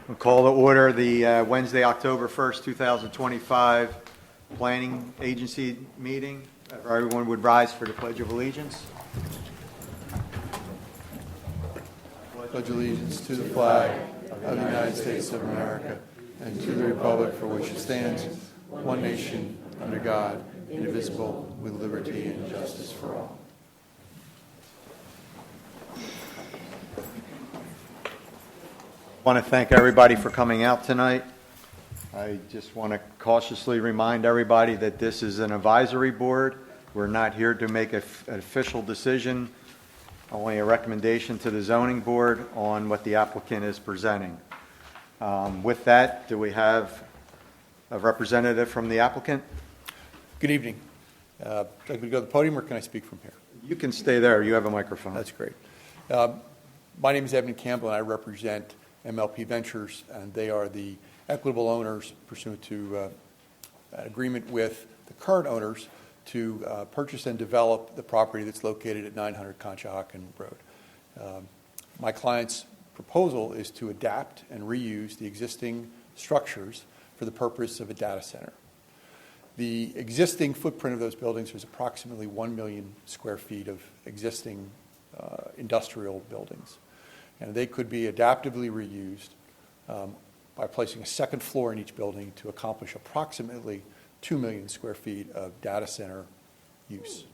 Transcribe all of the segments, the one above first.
We'll call to order the Wednesday, October 1st, 2025 Planning Agency meeting. If everyone would rise for the Pledge of Allegiance. Pledge allegiance to the flag of the United States of America and to the republic for which it stands, one nation, under God, indivisible, with liberty and justice for all. I want to thank everybody for coming out tonight. I just want to cautiously remind everybody that this is an advisory board. We're not here to make an official decision, only a recommendation to the zoning board on what the applicant is presenting. With that, do we have a representative from the applicant? Good evening. Would you like me to go to the podium or can I speak from here? You can stay there. You have a microphone. That's great. My name is Evan Campbell and I represent MLP Ventures, and they are the equitable owners pursuant to an agreement with the current owners to purchase and develop the property that's located at 900 Conshohocken Road. My client's proposal is to adapt and reuse the existing structures for the purpose of a data center. The existing footprint of those buildings is approximately 1 million square feet of existing industrial buildings. And they could be adaptively reused by placing a second floor in each building to accomplish approximately 2 million square feet of data center use.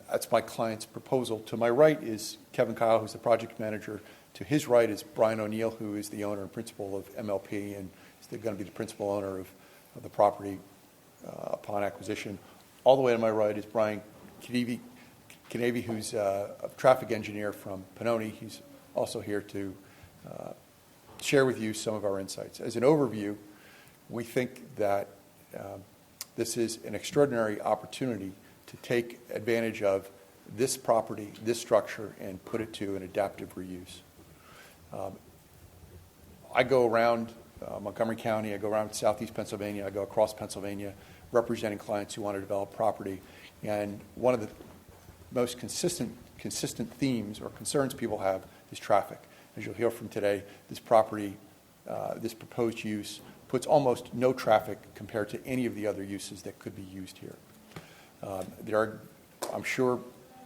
That's my client's proposal. To my right is Kevin Kyle, who's the project manager. To his right is Brian O'Neill, who is the owner and principal of MLP, and is going to be the principal owner of the property upon acquisition. All the way to my right is Brian Canavy, who's a traffic engineer from Pannoni. He's also here to share with you some of our insights. As an overview, we think that this is an extraordinary opportunity to take advantage of this property, this structure, and put it to an adaptive reuse. I go around Montgomery County, I go around southeast Pennsylvania, I go across Pennsylvania representing clients who want to develop property, and one of the most consistent themes or concerns people have is traffic. As you'll hear from today, this property, this proposed use, puts almost no traffic compared to any of the other uses that could be used here. I'm sure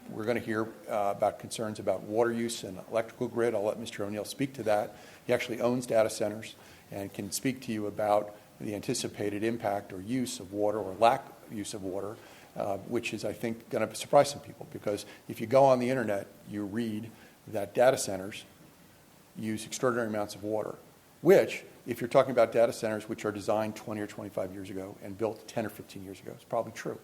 we're going to hear about concerns about water use and electrical grid. I'll let Mr. O'Neill speak to that. He actually owns data centers and can speak to you about the anticipated impact or use of water or lack of use of water, which is, I think, going to surprise some people, because if you go on the internet, you read that data centers use extraordinary amounts of water, which, if you're talking about data centers which are designed 20 or 25 years ago and built 10 or 15 years ago, it's probably true.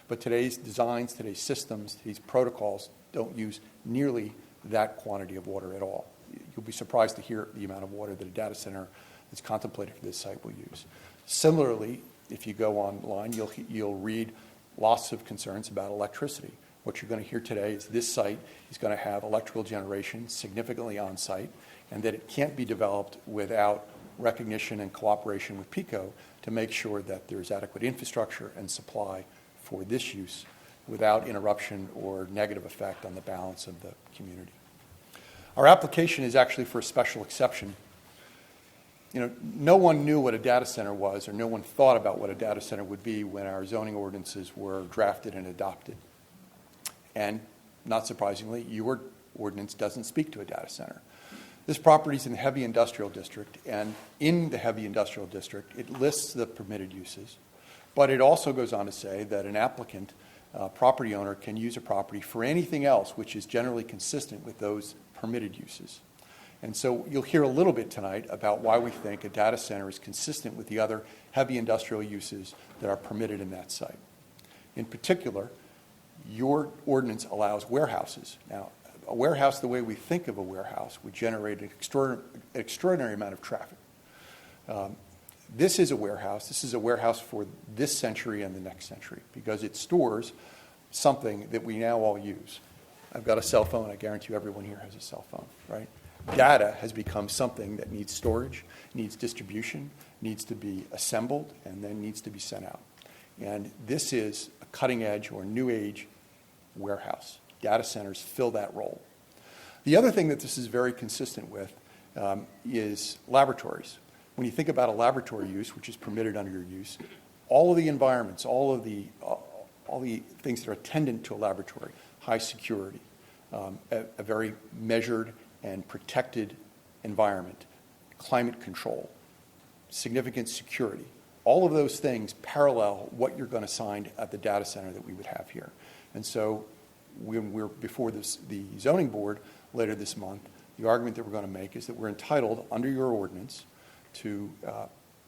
But today's designs, today's systems, today's protocols don't use nearly that quantity of water at all. You'll be surprised to hear the amount of water that a data center that's contemplated for this site will use. Similarly, if you go online, you'll read lots of concerns about electricity. What you're going to hear today is this site is going to have electrical generation significantly on site, and that it can't be developed without recognition and cooperation with PECO to make sure that there's adequate infrastructure and supply for this use without interruption or negative effect on the balance of the community. Our application is actually for a special exception. No one knew what a data center was, or no one thought about what a data center would be when our zoning ordinances were drafted and adopted. And not surprisingly, your ordinance doesn't speak to a data center. This property is in the heavy industrial district, and in the heavy industrial district, it lists the permitted uses, but it also goes on to say that an applicant, property owner, can use a property for anything else which is generally consistent with those permitted uses. And so you'll hear a little bit tonight about why we think a data center is consistent with the other heavy industrial uses that are permitted in that site. In particular, your ordinance allows warehouses. Now, a warehouse, the way we think of a warehouse, would generate an extraordinary amount of traffic. This is a warehouse. This is a warehouse for this century and the next century, because it stores something that we now all use. I've got a cell phone. I guarantee you everyone here has a cell phone, right? Data has become something that needs storage, needs distribution, needs to be assembled, and then needs to be sent out. And this is a cutting edge or new age warehouse. Data centers fill that role. The other thing that this is very consistent with is laboratories. When you think about a laboratory use, which is permitted under your use, all of the environments, all the things that are attendant to a laboratory, high security, a very measured and protected environment, climate control, significant security, all of those things parallel what you're going to find at the data center that we would have here. And so when we're before the zoning board later this month, the argument that we're going to make is that we're entitled under your ordinance to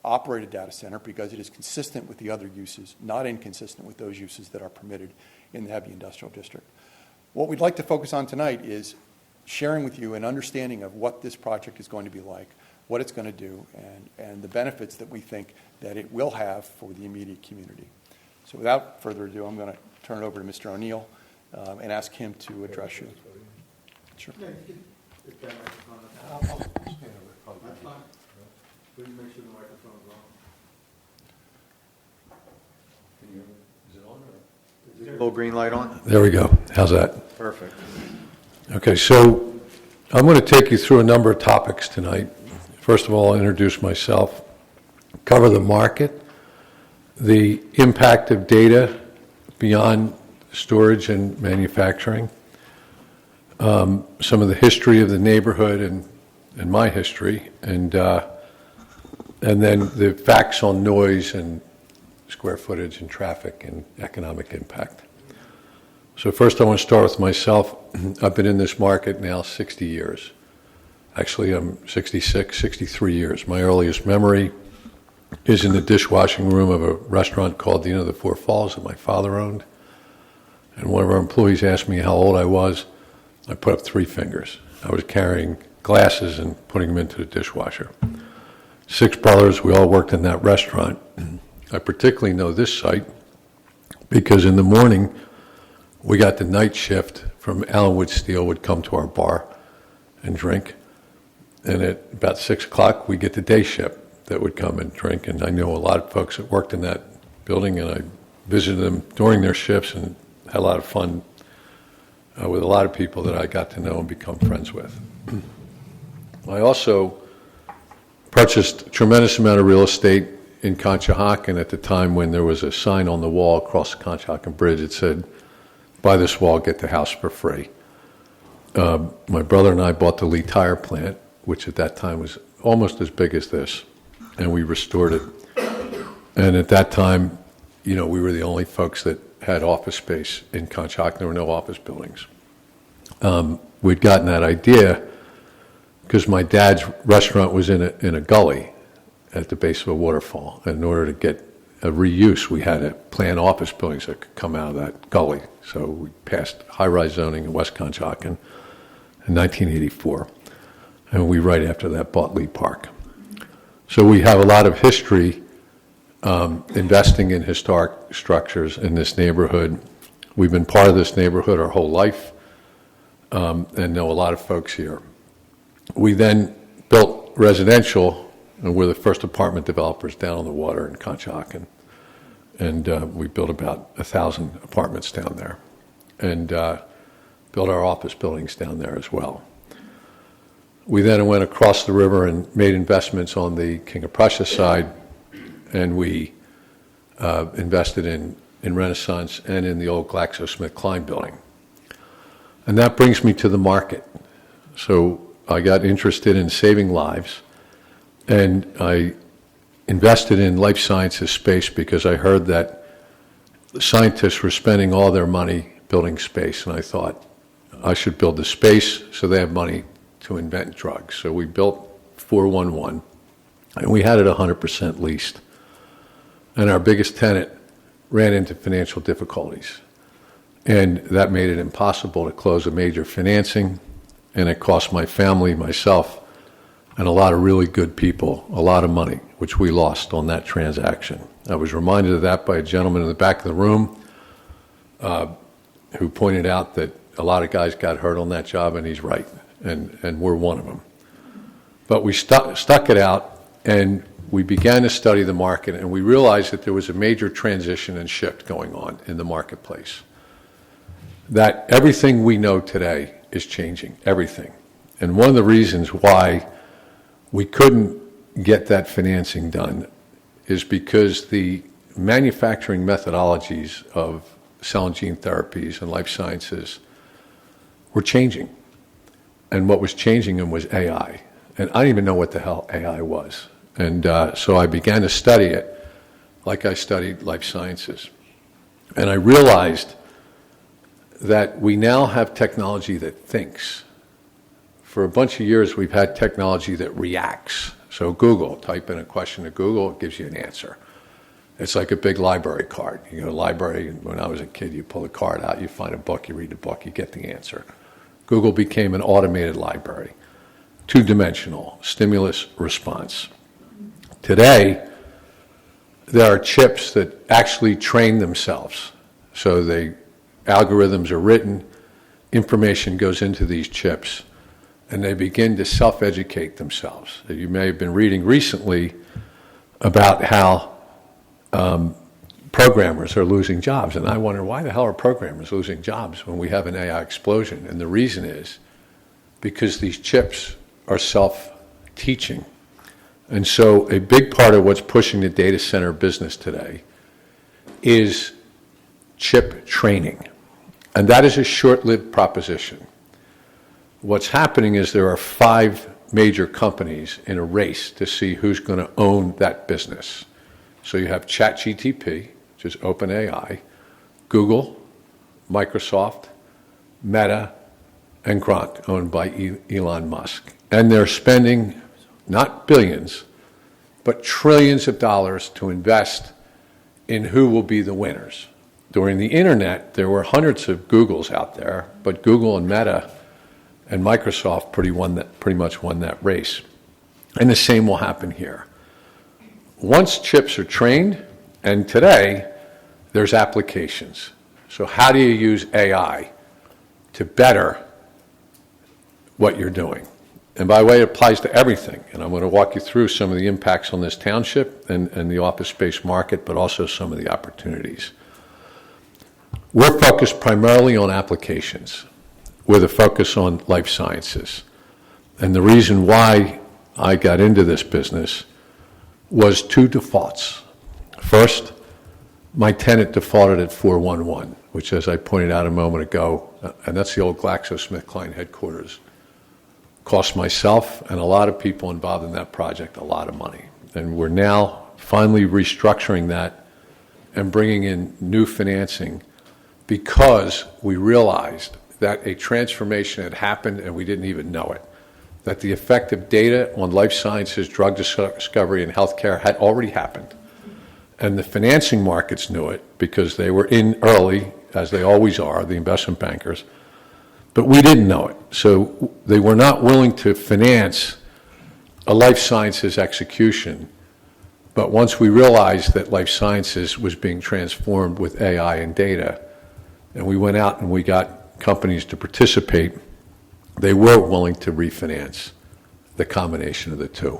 operate a data center because it is consistent with the other uses, not inconsistent with those uses that are permitted in the heavy industrial district. What we'd like to focus on tonight is sharing with you an understanding of what this project is going to be like, what it's going to do, and the benefits that we think that it will have for the immediate community. So without further ado, I'm going to turn it over to Mr. O'Neill and ask him to address you. Sure. Please make sure the microphone's on. Is it on or? Full green light on? There we go. How's that? Perfect. Okay, so I'm going to take you through a number of topics tonight. First of all, I'll introduce myself, cover the market, the impact of data beyond storage and manufacturing, some of the history of the neighborhood and my history, and then the facts on noise and square footage and traffic and economic impact. So first I want to start with myself. I've been in this market now 60 years. Actually, I'm 66, 63 years. My earliest memory is in the dishwashing room of a restaurant called the Inn of the Four Falls that my father owned. And one of our employees asked me how old I was. I put up 3 fingers. I was carrying glasses and putting them into the dishwasher. 6 brothers, we all worked in that restaurant. I particularly know this site because in the morning, we got the night shift from Allenwood Steel would come to our bar and drink. And at about 6 o'clock, we get the day shift that would come and drink. And I know a lot of folks that worked in that building, and I visited them during their shifts and had a lot of fun with a lot of people that I got to know and become friends with. I also purchased a tremendous amount of real estate in Conshohocken at the time when there was a sign on the wall across the Conshohocken Bridge that said, "Buy this wall, get the house for free." My brother and I bought the Lee Tire plant, which at that time was almost as big as this, and we restored it. And at that time, we were the only folks that had office space in Conshohocken. There were no office buildings. We'd gotten that idea because my dad's restaurant was in a gully at the base of a waterfall. And in order to get a reuse, we had to plan office buildings that could come out of that gully. So we passed high-rise zoning in West Conshohocken in 1984. And we, right after that, bought Lee Park. So we have a lot of history investing in historic structures in this neighborhood. We've been part of this neighborhood our whole life and know a lot of folks here. We then built residential, and we're the first apartment developers down on the water in Conshohocken. And we built about 1,000 apartments down there and built our office buildings down there as well. We then went across the river and made investments on the King of Prussia side, and we invested in Renaissance and in the old GlaxoSmithKline building. And that brings me to the market. So I got interested in saving lives, and I invested in life sciences space because I heard that scientists were spending all their money building space, and I thought I should build the space so they have money to invent drugs. So we built 411, and we had it 100% leased. And our biggest tenant ran into financial difficulties, and that made it impossible to close a major financing, and it cost my family, myself, and a lot of really good people a lot of money, which we lost on that transaction. I was reminded of that by a gentleman in the back of the room who pointed out that a lot of guys got hurt on that job, and he's right, and we're one of them. But we stuck it out, and we began to study the market, and we realized that there was a major transition and shift going on in the marketplace. That everything we know today is changing, everything. And one of the reasons why we couldn't get that financing done is because the manufacturing methodologies of cell and gene therapies and life sciences were changing. And what was changing them was AI. And I didn't even know what the hell AI was. And so I began to study it like I studied life sciences. And I realized that we now have technology that thinks. For a bunch of years, we've had technology that reacts. So Google, type in a question to Google, it gives you an answer. It's like a big library card. You go to the library, and when I was a kid, you pull a card out, you find a book, you read the book, you get the answer. Google became an automated library, two-dimensional, stimulus response. Today, there are chips that actually train themselves. So the algorithms are written, information goes into these chips, and they begin to self-educate themselves. You may have been reading recently about how programmers are losing jobs, and I wonder, why the hell are programmers losing jobs when we have an AI explosion? And the reason is because these chips are self-teaching. And so a big part of what's pushing the data center business today is chip training. And that is a short-lived proposition. What's happening is there are 5 major companies in a race to see who's going to own that business. So you have ChatGPT, which is OpenAI, Google, Microsoft, Meta, and Grok, owned by Elon Musk. And they're spending not billions, but trillions of dollars to invest in who will be the winners. During the internet, there were hundreds of Googles out there, but Google and Meta and Microsoft pretty much won that race. And the same will happen here. Once chips are trained, and today, there's applications. So how do you use AI to better what you're doing? And by the way, it applies to everything. And I'm going to walk you through some of the impacts on this township and the office space market, but also some of the opportunities. We're focused primarily on applications with a focus on life sciences. And the reason why I got into this business was 2 defaults. First, my tenant defaulted at 411, which, as I pointed out a moment ago, and that's the old GlaxoSmithKline headquarters, cost myself and a lot of people involved in that project a lot of money. And we're now finally restructuring that and bringing in new financing because we realized that a transformation had happened and we didn't even know it. That the effect of data on life sciences, drug discovery, and healthcare had already happened. And the financing markets knew it because they were in early, as they always are, the investment bankers. But we didn't know it. So they were not willing to finance a life sciences execution. But once we realized that life sciences was being transformed with AI and data, and we went out and we got companies to participate, they were willing to refinance the combination of the two.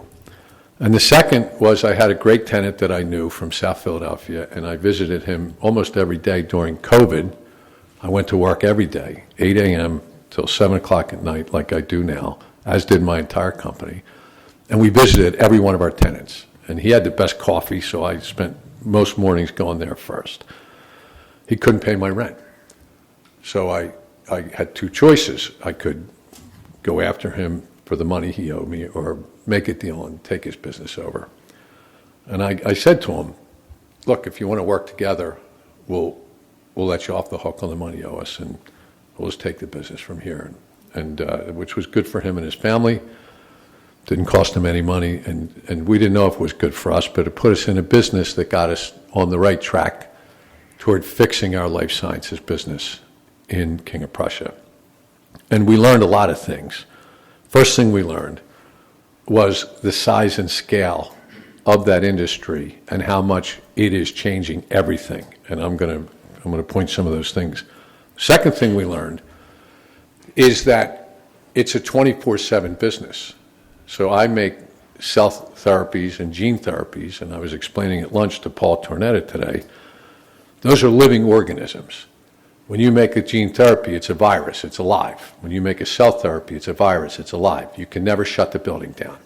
And the second was I had a great tenant that I knew from South Philadelphia, and I visited him almost every day during COVID. I went to work every day, 8 a.m. till 7 o'clock at night, like I do now, as did my entire company. And we visited every one of our tenants. And he had the best coffee, so I spent most mornings going there first. He couldn't pay my rent. So I had 2 choices. I could go after him for the money he owed me or make a deal and take his business over. And I said to him, look, if you want to work together, we'll let you off the hook on the money you owe us, and we'll just take the business from here. And which was good for him and his family. Didn't cost him any money, and we didn't know if it was good for us, but it put us in a business that got us on the right track toward fixing our life sciences business in King of Prussia. And we learned a lot of things. First thing we learned was the size and scale of that industry and how much it is changing everything. And I'm going to point some of those things. Second thing we learned is that it's a 24/7 business. So I make cell therapies and gene therapies, and I was explaining at lunch to Paul Tornetta today, those are living organisms. When you make a gene therapy, it's a virus, it's alive. When you make a cell therapy, it's a virus, it's alive. You can never shut the building down.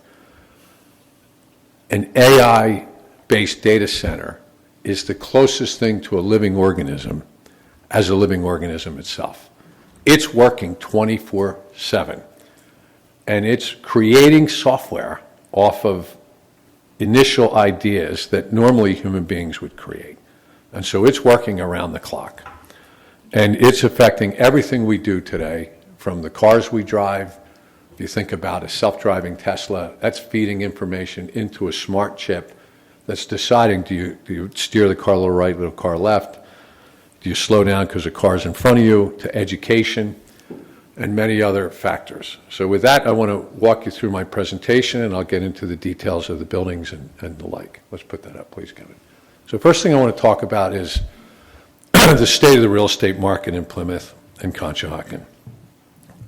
an AI-based data center is the closest thing to a living organism as a living organism itself. It's working 24/7, and it's creating software off of initial ideas that normally human beings would create. And so it's working around the clock. And it's affecting everything we do today, from the cars we drive. If you think about a self-driving Tesla, that's feeding information into a smart chip that's deciding, do you steer the car a little right, a little car left? Do you slow down because the car's in front of you? To education and many other factors. So with that, I want to walk you through my presentation, and I'll get into the details of the buildings and the like. Let's put that up, please, Kevin. So first thing I want to talk about is the state of the real estate market in Plymouth and Conshohocken.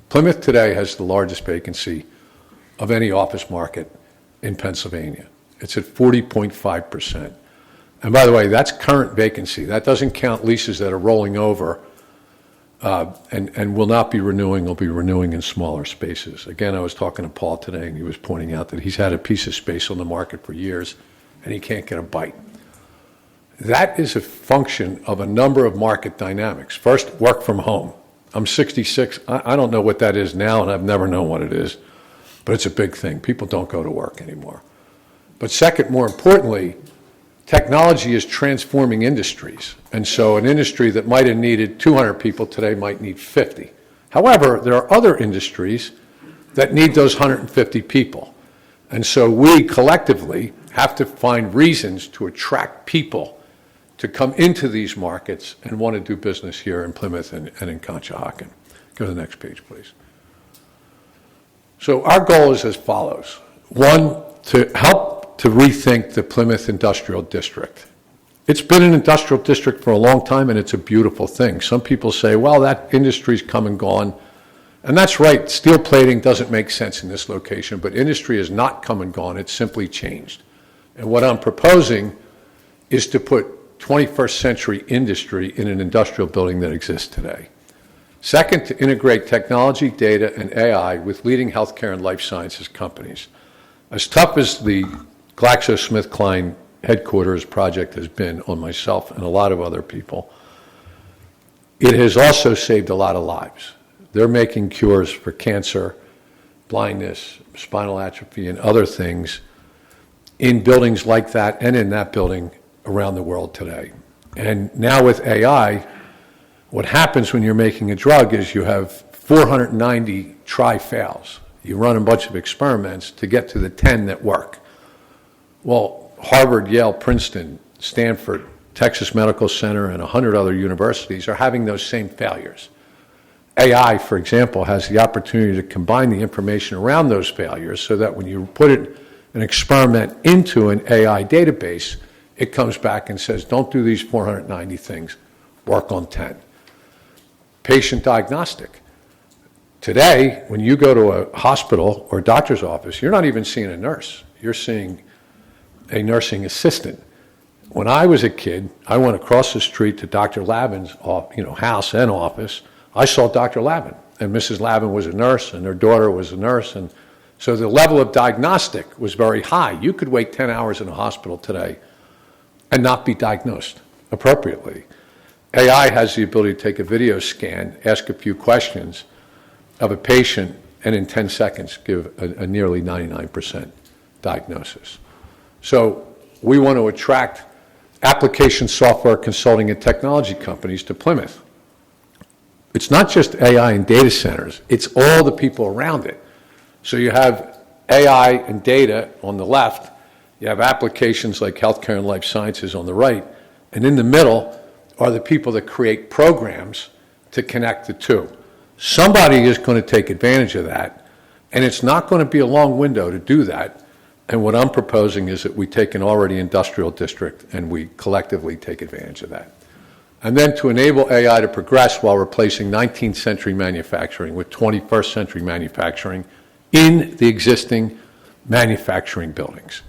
Plymouth today has the largest vacancy of any office market in Pennsylvania. It's at 40.5%. And by the way, that's current vacancy. That doesn't count leases that are rolling over and will not be renewing, will be renewing in smaller spaces. Again, I was talking to Paul today, and he was pointing out that he's had a piece of space on the market for years, and he can't get a bite. That is a function of a number of market dynamics. First, work from home. I'm 66. I don't know what that is now, and I've never known what it is, but it's a big thing. People don't go to work anymore. But second, more importantly, technology is transforming industries. And so an industry that might have needed 200 people today might need 50. However, there are other industries that need those 150 people. And so we collectively have to find reasons to attract people to come into these markets and want to do business here in Plymouth and in Conshohocken. Go to the next page, please. So our goal is as follows. One, to help to rethink the Plymouth Industrial District. It's been an industrial district for a long time, and it's a beautiful thing. Some people say, well, that industry's come and gone. And that's right. Steel plating doesn't make sense in this location, but industry has not come and gone. It's simply changed. And what I'm proposing is to put 21st century industry in an industrial building that exists today. Second, to integrate technology, data, and AI with leading healthcare and life sciences companies. As tough as the GlaxoSmithKline headquarters project has been on myself and a lot of other people, it has also saved a lot of lives. They're making cures for cancer, blindness, spinal atrophy, and other things in buildings like that and in that building around the world today. And now with AI, what happens when you're making a drug is you have 490 try-fails. You run a bunch of experiments to get to the 10 that work. Well, Harvard, Yale, Princeton, Stanford, Texas Medical Center, and 100 other universities are having those same failures. AI, for example, has the opportunity to combine the information around those failures so that when you put an experiment into an AI database, it comes back and says, don't do these 490 things, work on 10. Patient diagnostic. Today, when you go to a hospital or a doctor's office, you're not even seeing a nurse. You're seeing a nursing assistant. When I was a kid, I went across the street to Dr. Lavin's house and office. I saw Dr. Lavin, and Mrs. Lavin was a nurse, and her daughter was a nurse, and so the level of diagnostic was very high. You could wait 10 hours in a hospital today and not be diagnosed appropriately. AI has the ability to take a video scan, ask a few questions of a patient, and in 10 seconds give a nearly 99% diagnosis. So we want to attract application software consulting and technology companies to Plymouth. It's not just AI and data centers, it's all the people around it. So you have AI and data on the left, you have applications like healthcare and life sciences on the right, and in the middle are the people that create programs to connect the two. Somebody is going to take advantage of that, and it's not going to be a long window to do that. And what I'm proposing is that we take an already industrial district and we collectively take advantage of that. And then to enable AI to progress while replacing 19th century manufacturing with 21st century manufacturing in the existing manufacturing buildings.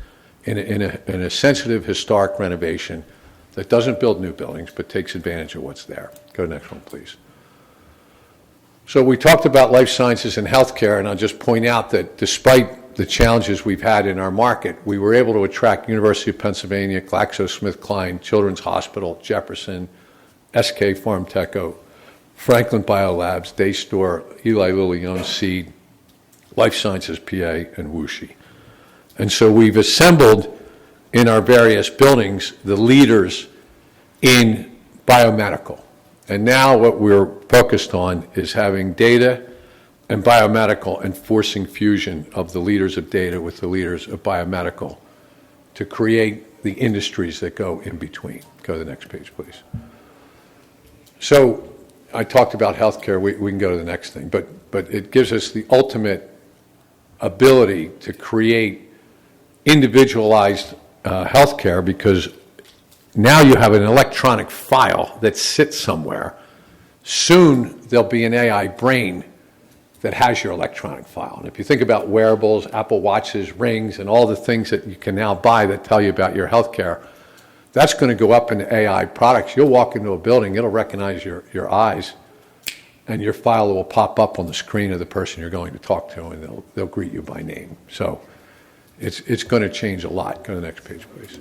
In a sensitive historic renovation that doesn't build new buildings but takes advantage of what's there. Go to the next one, please. So we talked about life sciences and healthcare, and I'll just point out that despite the challenges we've had in our market, we were able to attract University of Pennsylvania, GlaxoSmithKline, Children's Hospital, Jefferson, SK Pharmteco, Franklin Biolabs, Daystore, Eli Lilly owns Seed, Life Sciences PA, and WuXi. And so we've assembled in our various buildings the leaders in biomedical. And now what we're focused on is having data and biomedical and forcing fusion of the leaders of data with the leaders of biomedical to create the industries that go in between. Go to the next page, please. So I talked about healthcare. We can go to the next thing. But it gives us the ultimate ability to create individualized healthcare, because now you have an electronic file that sits somewhere. Soon there'll be an AI brain that has your electronic file. And if you think about wearables, Apple Watches, rings, and all the things that you can now buy that tell you about your healthcare, that's going to go up into AI products. You'll walk into a building, it'll recognize your eyes, and your file will pop up on the screen of the person you're going to talk to, and they'll greet you by name. So it's going to change a lot. Go to the next page, please.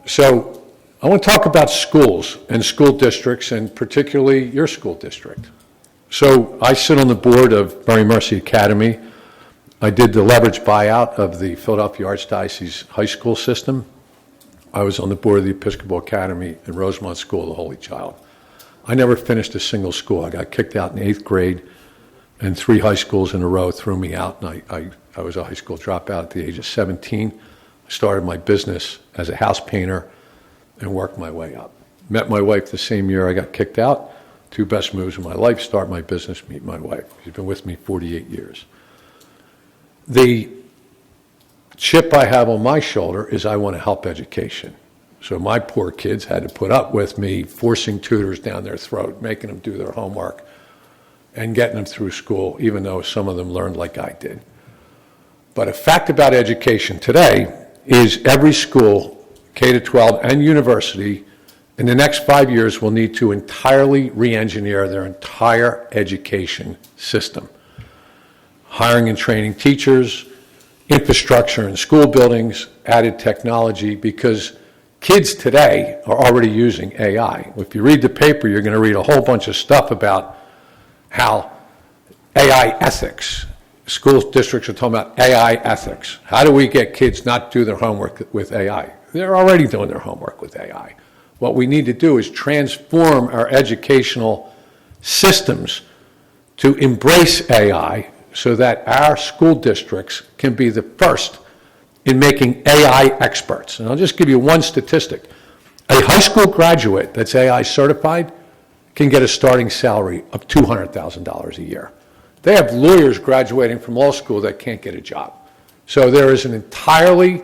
So I want to talk about schools and school districts, and particularly your school district. So I sit on the board of Mary Mercy Academy. I did the leverage buyout of the Philadelphia Archdiocese high school system. I was on the board of the Episcopal Academy and Rosemont School of the Holy Child. I never finished a single school. I got kicked out in 8th grade, and 3 high schools in a row threw me out, and I was a high school dropout at the age of 17. I started my business as a house painter and worked my way up. Met my wife the same year I got kicked out. 2 best moves in my life: start my business, meet my wife. She's been with me 48 years. The chip I have on my shoulder is I want to help education. So my poor kids had to put up with me forcing tutors down their throat, making them do their homework, and getting them through school, even though some of them learned like I did. But a fact about education today is every school, K-12 and university, in the next 5 years will need to entirely re-engineer their entire education system. Hiring and training teachers, infrastructure in school buildings, added technology, because kids today are already using AI. If you read the paper, you're going to read a whole bunch of stuff about how AI ethics, school districts are talking about AI ethics. How do we get kids not to do their homework with AI? They're already doing their homework with AI. What we need to do is transform our educational systems to embrace AI so that our school districts can be the first in making AI experts. And I'll just give you one statistic. A high school graduate that's AI certified can get a starting salary of $200,000 a year. They have lawyers graduating from law school that can't get a job. So there is an entirely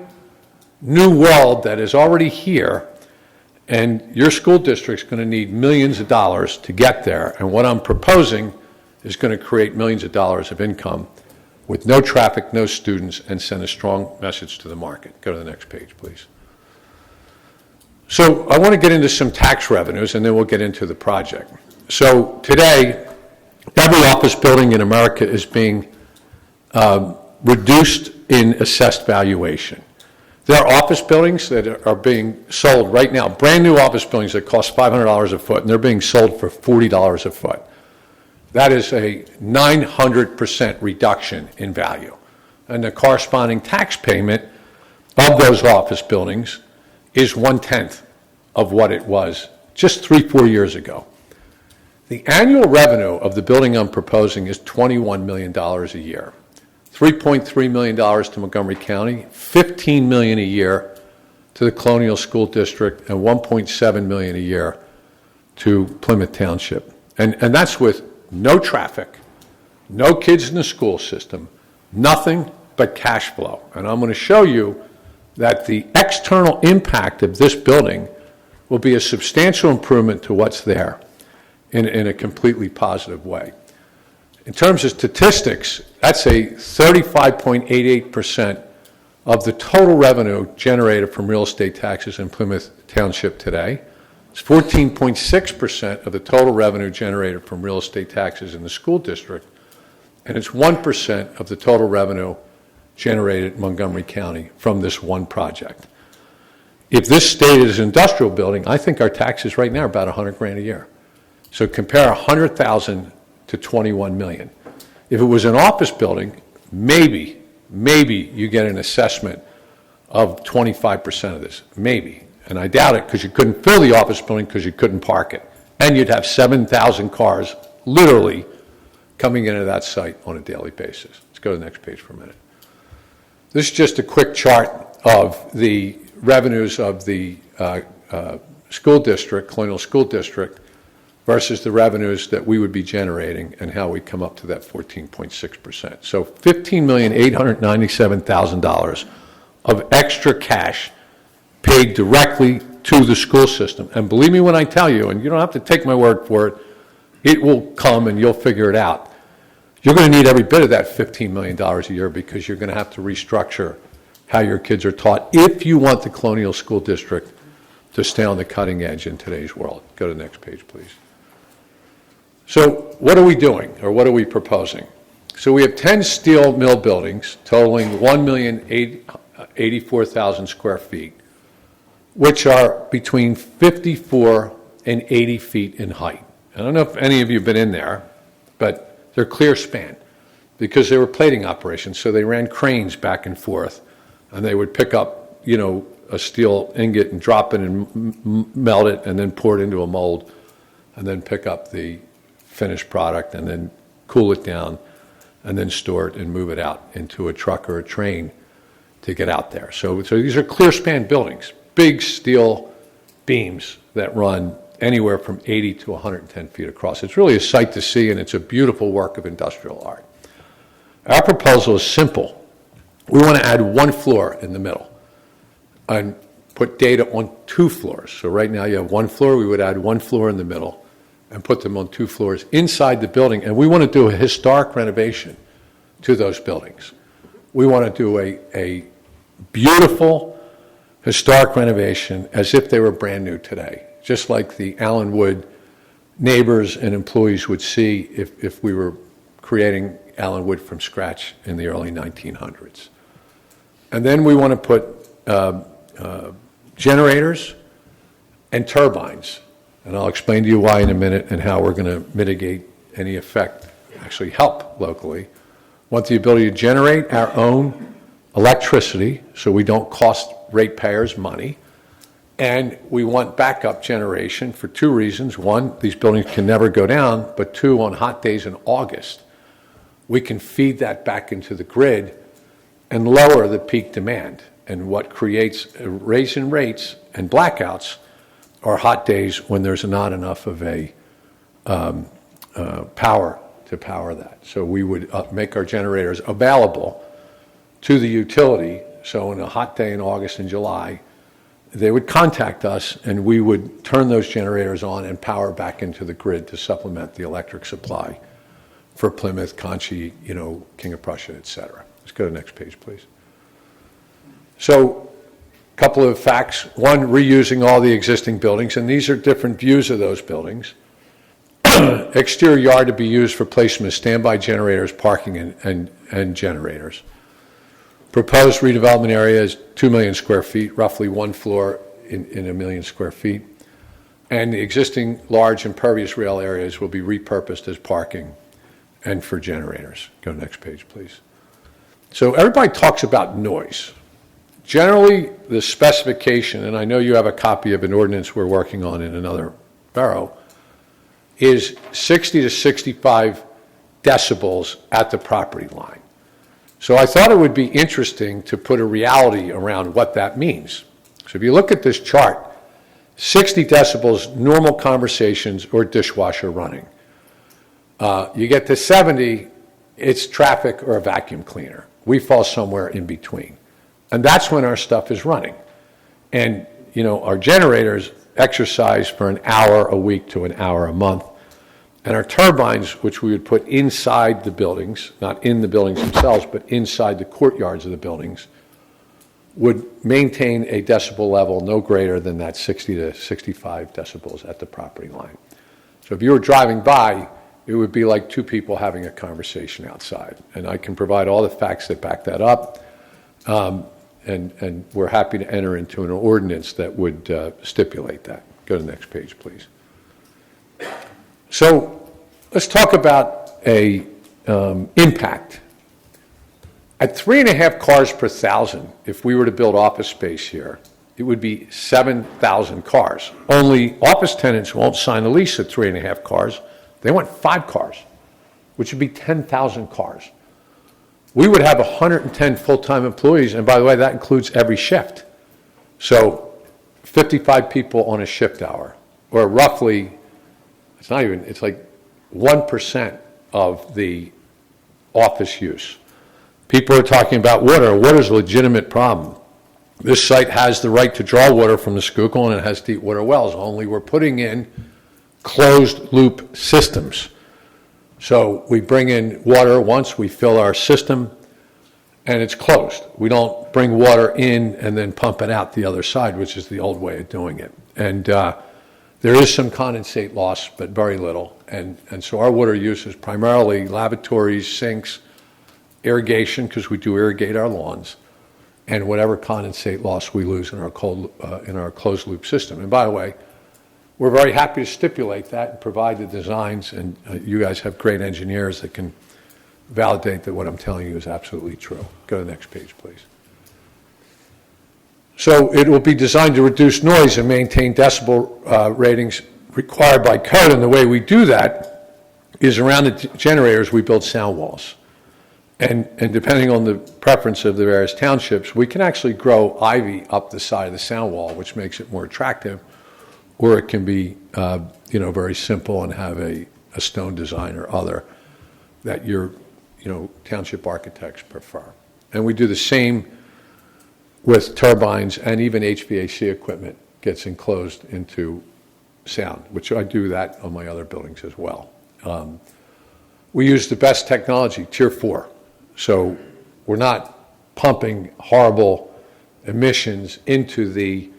new world that is already here, and your school district's going to need millions of dollars to get there. And what I'm proposing is going to create millions of dollars of income with no traffic, no students, and send a strong message to the market. Go to the next page, please. So I want to get into some tax revenues, and then we'll get into the project. So today, every office building in America is being reduced in assessed valuation. There are office buildings that are being sold right now, brand new office buildings that cost $500 a foot, and they're being sold for $40 a foot. That is a 900% reduction in value. And the corresponding tax payment of those office buildings is 1/10 of what it was just 3-4 years ago. The annual revenue of the building I'm proposing is $21 million a year. $3.3 million to Montgomery County, $15 million a year to the Colonial School District, and $1.7 million a year to Plymouth Township. And that's with no traffic, no kids in the school system, nothing but cash flow. And I'm going to show you that the external impact of this building will be a substantial improvement to what's there in a completely positive way. In terms of statistics, that's a 35.88% of the total revenue generated from real estate taxes in Plymouth Township today. It's 14.6% of the total revenue generated from real estate taxes in the school district, and it's 1% of the total revenue generated in Montgomery County from this one project. If this stayed as an industrial building, I think our taxes right now are about $100,000 a year. So compare 100,000 to 21 million. If it was an office building, maybe you get an assessment of 25% of this, maybe. And I doubt it, because you couldn't fill the office building because you couldn't park it. And you'd have 7,000 cars literally coming into that site on a daily basis. Let's go to the next page for a minute. This is just a quick chart of the revenues of the school district, Colonial School District, versus the revenues that we would be generating and how we come up to that 14.6%. So $15,897,000 of extra cash paid directly to the school system. And believe me when I tell you, and you don't have to take my word for it, it will come and you'll figure it out. You're going to need every bit of that $15 million a year, because you're going to have to restructure how your kids are taught if you want the Colonial School District to stay on the cutting edge in today's world. Go to the next page, please. So what are we doing, or what are we proposing? So we have 10 steel mill buildings totaling 1,084,000 square feet, which are between 54 and 80 feet in height. I don't know if any of you have been in there, but they're clear span, because they were plating operations, so they ran cranes back and forth, and they would pick up, a steel ingot and drop it and melt it, and then pour it into a mold, and then pick up the finished product, and then cool it down, and then store it and move it out into a truck or a train to get out there. So these are clear span buildings, big steel beams that run anywhere from 80 to 110 feet across. It's really a sight to see, and it's a beautiful work of industrial art. Our proposal is simple. We want to add one floor in the middle and put data on 2 floors. So right now you have 1 floor. We would add 1 floor in the middle and put them on 2 floors inside the building. And we want to do a historic renovation to those buildings. We want to do a beautiful historic renovation as if they were brand new today, just like the Allen Wood neighbors and employees would see if we were creating Allen Wood from scratch in the early 1900s. And then we want to put generators and turbines. And I'll explain to you why in a minute, and how we're going to mitigate any effect, actually help locally. Want the ability to generate our own electricity so we don't cost ratepayers money. And we want backup generation for 2 reasons. 1, these buildings can never go down, but 2, on hot days in August, we can feed that back into the grid and lower the peak demand. And what creates a raise in rates and blackouts are hot days when there's not enough of a power to power that. So we would make our generators available to the utility. So on a hot day in August and July, they would contact us, and we would turn those generators on and power back into the grid to supplement the electric supply for Plymouth, Conchie, King of Prussia, et cetera. Let's go to the next page, please. So a couple of facts. 1, reusing all the existing buildings, and these are different views of those buildings. Exterior yard to be used for placement of standby generators, parking, and generators. Proposed redevelopment area is 2 million square feet, roughly 1 floor in a million square feet. And the existing large impervious rail areas will be repurposed as parking and for generators. Go next page, please. So everybody talks about noise. Generally, the specification, and I know you have a copy of an ordinance we're working on in another borough, is 60 to 65 decibels at the property line. So I thought it would be interesting to put a reality around what that means. So if you look at this chart, 60 decibels, normal conversations or dishwasher running. You get to 70, it's traffic or a vacuum cleaner. We fall somewhere in between. And that's when our stuff is running. And, our generators exercise for an hour a week to an hour a month. And our turbines, which we would put inside the buildings, not in the buildings themselves, but inside the courtyards of the buildings, would maintain a decibel level no greater than that 60 to 65 decibels at the property line. So if you were driving by, it would be like 2 people having a conversation outside. And I can provide all the facts that back that up. And we're happy to enter into an ordinance that would stipulate that. Go to the next page, please. So let's talk about a impact. At 3.5 cars per thousand, if we were to build office space here, it would be 7,000 cars. Only office tenants won't sign a lease at 3.5 cars. They want 5 cars, which would be 10,000 cars. We would have 110 full-time employees, and by the way, that includes every shift. So 55 people on a shift hour, or roughly, it's like 1% of the office use. People are talking about water. Water's a legitimate problem. This site has the right to draw water from the Schuylkill, and it has deep water wells, only we're putting in closed-loop systems. So we bring in water once, we fill our system, and it's closed. We don't bring water in and then pump it out the other side, which is the old way of doing it. And there is some condensate loss, but very little. And so our water use is primarily lavatories, sinks, irrigation, because we do irrigate our lawns, and whatever condensate loss we lose in our closed-loop system. And by the way, we're very happy to stipulate that and provide the designs, and you guys have great engineers that can validate that what I'm telling you is absolutely true. Go to the next page, please. So it will be designed to reduce noise and maintain decibel ratings required by code, and the way we do that is around the generators we build sound walls. And depending on the preference of the various townships, we can actually grow ivy up the side of the sound wall, which makes it more attractive, or it can be, very simple and have a stone design or other that your, township architects prefer. And we do the same with turbines, and even HVAC equipment gets enclosed into sound, which I do that on my other buildings as well. We use the best technology, Tier 4. So we're not pumping horrible emissions into the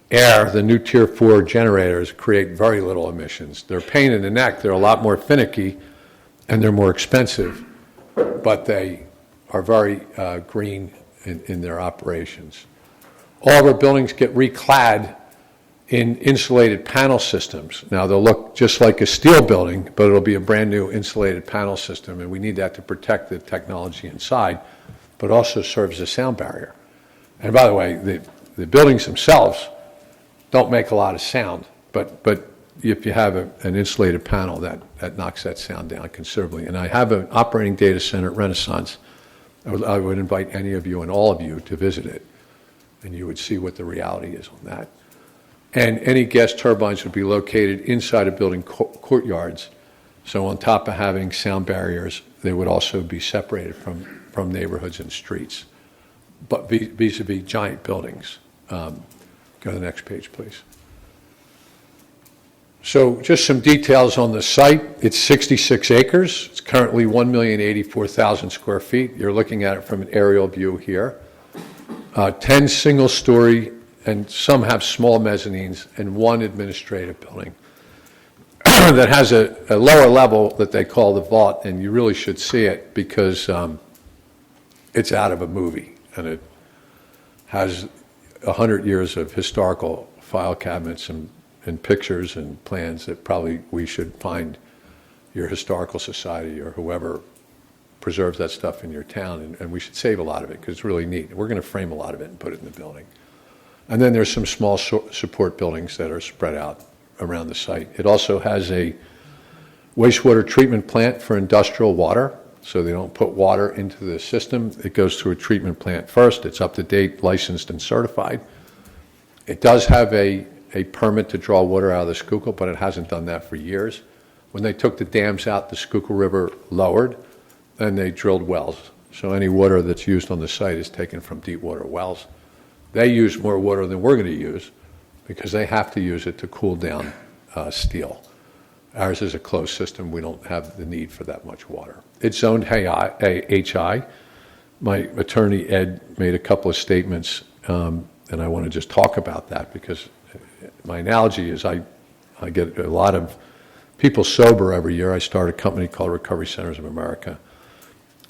air. The new Tier 4 generators create very little emissions. They're a pain in the neck. They're a lot more finicky, and they're more expensive, but they are very green in their operations. All of our buildings get reclad in insulated panel systems. Now, they'll look just like a steel building, but it'll be a brand-new insulated panel system, and we need that to protect the technology inside, but also serves as a sound barrier. And by the way, the buildings themselves don't make a lot of sound, but if you have an insulated panel, that knocks that sound down considerably. And I have an operating data center at Renaissance. I would invite any of you and all of you to visit it, and you would see what the reality is on that. And any gas turbines would be located inside of building courtyards. So on top of having sound barriers, they would also be separated from neighborhoods and streets, but vis-a-vis giant buildings. Go to the next page, please. So just some details on the site. It's 66 acres. It's currently 1,084,000 square feet. You're looking at it from an aerial view here. 10 single-story, and some have small mezzanines, and 1 administrative building that has a lower level that they call the vault, and you really should see it because it's out of a movie, and it has 100 years of historical file cabinets and pictures and plans that probably we should find your historical society or whoever preserves that stuff in your town, and we should save a lot of it because it's really neat. We're going to frame a lot of it and put it in the building. And then there's some small support buildings that are spread out around the site. It also has a wastewater treatment plant for industrial water, so they don't put water into the system. It goes through a treatment plant first. It's up to date, licensed, and certified. It does have a permit to draw water out of the Schuylkill, but it hasn't done that for years. When they took the dams out, the Schuylkill River lowered, and they drilled wells. So any water that's used on the site is taken from deep water wells. They use more water than we're going to use because they have to use it to cool down steel. Ours is a closed system. We don't have the need for that much water. It's zoned HI. My attorney, Ed, made a couple of statements, and I want to just talk about that because my analogy is I get a lot of people sober every year. I start a company called Recovery Centers of America,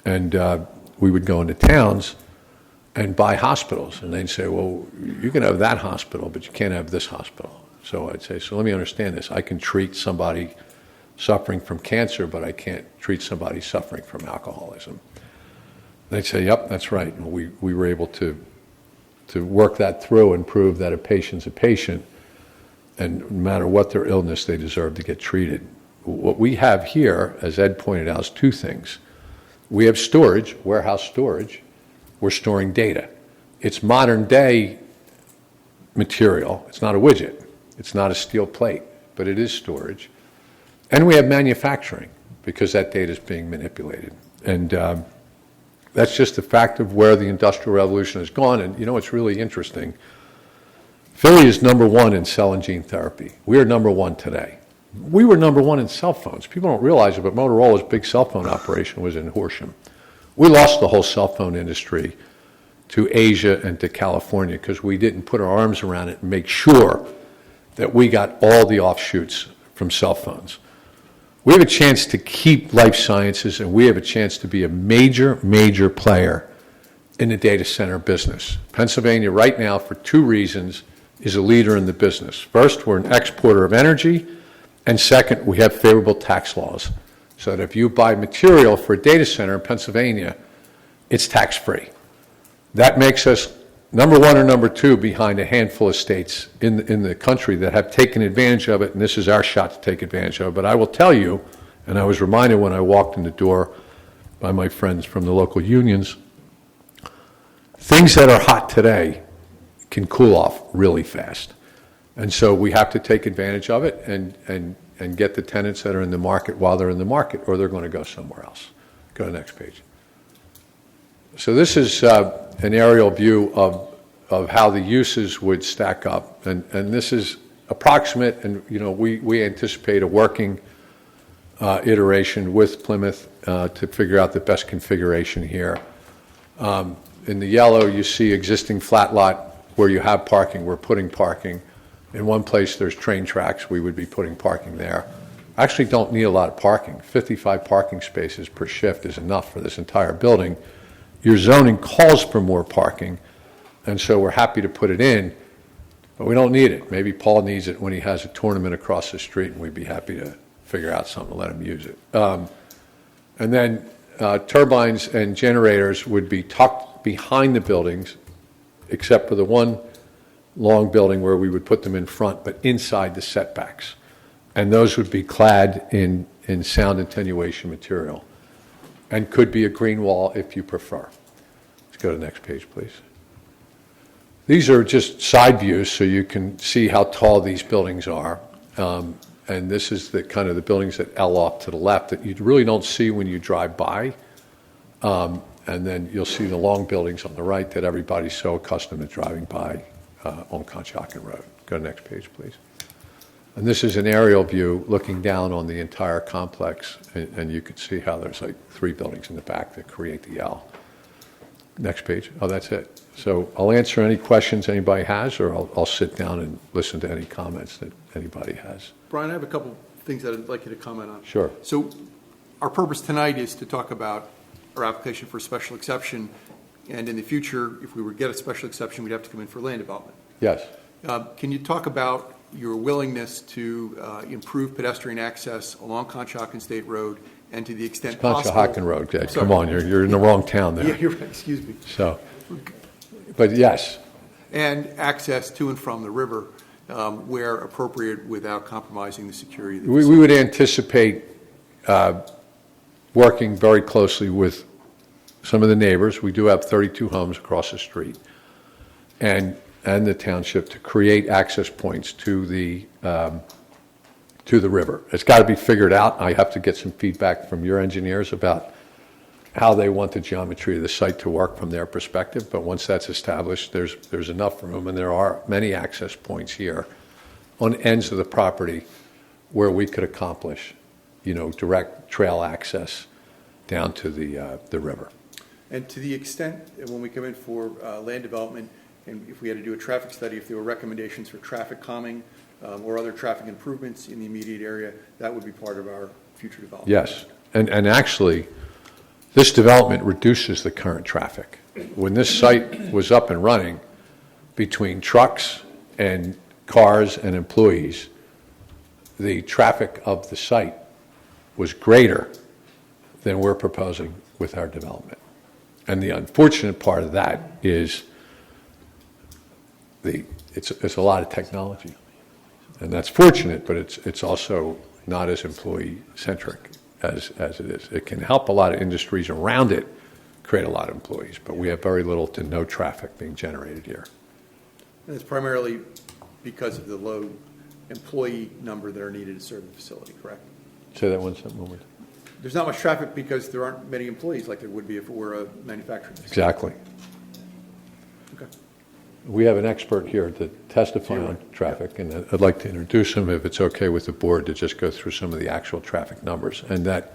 and we would go into towns, and buy hospitals. And they'd say, well, you can have that hospital, but you can't have this hospital. So I'd say, so let me understand this. I can treat somebody suffering from cancer, but I can't treat somebody suffering from alcoholism. They'd say, yep, that's right. And we were able to work that through and prove that a patient's a patient, and no matter what their illness, they deserve to get treated. What we have here, as Ed pointed out, is two things. We have storage, warehouse storage. We're storing data. It's modern day material. It's not a widget. It's not a steel plate, but it is storage. And we have manufacturing, because that data is being manipulated. And that's just the fact of where the Industrial Revolution has gone. And, you know, it's really interesting. Philly is number one in cell and gene therapy. We are number one today. We were number one in cell phones. People don't realize it, but Motorola's big cell phone operation was in Horsham. We lost the whole cell phone industry to Asia and to California because we didn't put our arms around it and make sure that we got all the offshoots from cell phones. We have a chance to keep life sciences, and we have a chance to be a major, major player in the data center business. Pennsylvania right now, for two reasons, is a leader in the business. First, we're an exporter of energy, and second, we have favorable tax laws, so that if you buy material for a data center in Pennsylvania, it's tax-free. That makes us number one or number two behind a handful of states in the country that have taken advantage of it, and this is our shot to take advantage of it. But I will tell you, and I was reminded when I walked in the door by my friends from the local unions, things that are hot today can cool off really fast. And so we have to take advantage of it and get the tenants that are in the market while they're in the market, or they're going to go somewhere else. Go to the next page. So this is an aerial view of how the uses would stack up, and this is approximate, and you know we anticipate a working iteration with Plymouth to figure out the best configuration here. In the yellow, you see existing flat lot where you have parking. We're putting parking. In one place, there's train tracks. We would be putting parking there. I actually don't need a lot of parking. 55 parking spaces per shift is enough for this entire building. Your zoning calls for more parking, and so we're happy to put it in, but we don't need it. Maybe Paul needs it when he has a tournament across the street, and we'd be happy to figure out something to let him use it. And then turbines and generators would be tucked behind the buildings, except for the one long building where we would put them in front, but inside the setbacks. And those would be clad in sound attenuation material, and could be a green wall if you prefer. Let's go to the next page, please. These are just side views so you can see how tall these buildings are. And this is the kind of the buildings that L off to the left that you really don't see when you drive by. And then you'll see the long buildings on the right that everybody's so accustomed to driving by on Conshohocken Road. Go to the next page, please. And this is an aerial view looking down on the entire complex, and you can see how there's like 3 buildings in the back that create the L. Next page. Oh, that's it. So I'll answer any questions anybody has, or I'll sit down and listen to any comments that anybody has. Brian, I have a couple things that I'd like you to comment on. Sure. So our purpose tonight is to talk about our application for a special exception, and in the future, if we were to get a special exception, we'd have to come in for land development. Yes. Can you talk about your willingness to improve pedestrian access along Conshohocken State Road, and to the extent possible... Conshohocken Road, yeah, come on, you're in the wrong town there. Yeah, you're right, excuse me. So, but yes. And access to and from the river where appropriate without compromising the security of the We would anticipate working very closely with some of the neighbors. We do have 32 homes across the street, and the township to create access points to the river. It's got to be figured out. I have to get some feedback from your engineers about how they want the geometry of the site to work from their perspective. But once that's established, there's enough room, and there are many access points here on ends of the property where we could accomplish, direct trail access down to the river. And to the extent that when we come in for land development, and if we had to do a traffic study, if there were recommendations for traffic calming or other traffic improvements in the immediate area, that would be part of our future development. Yes, and actually, This development reduces the current traffic. When this site was up and running, between trucks and cars and employees, the traffic of the site was greater than we're proposing with our development. And the unfortunate part of that is it's a lot of technology. And that's fortunate, but it's also not as employee-centric as it is. It can help a lot of industries around it create a lot of employees, but we have very little to no traffic being generated here. And it's primarily because of the low employee number that are needed to serve the facility, correct? Say that one moment. There's not much traffic because there aren't many employees like there would be if it were a manufacturing facility. Exactly. Okay. We have an expert here to testify on traffic, and I'd like to introduce him, if it's okay with the board, to just go through some of the actual traffic numbers. And that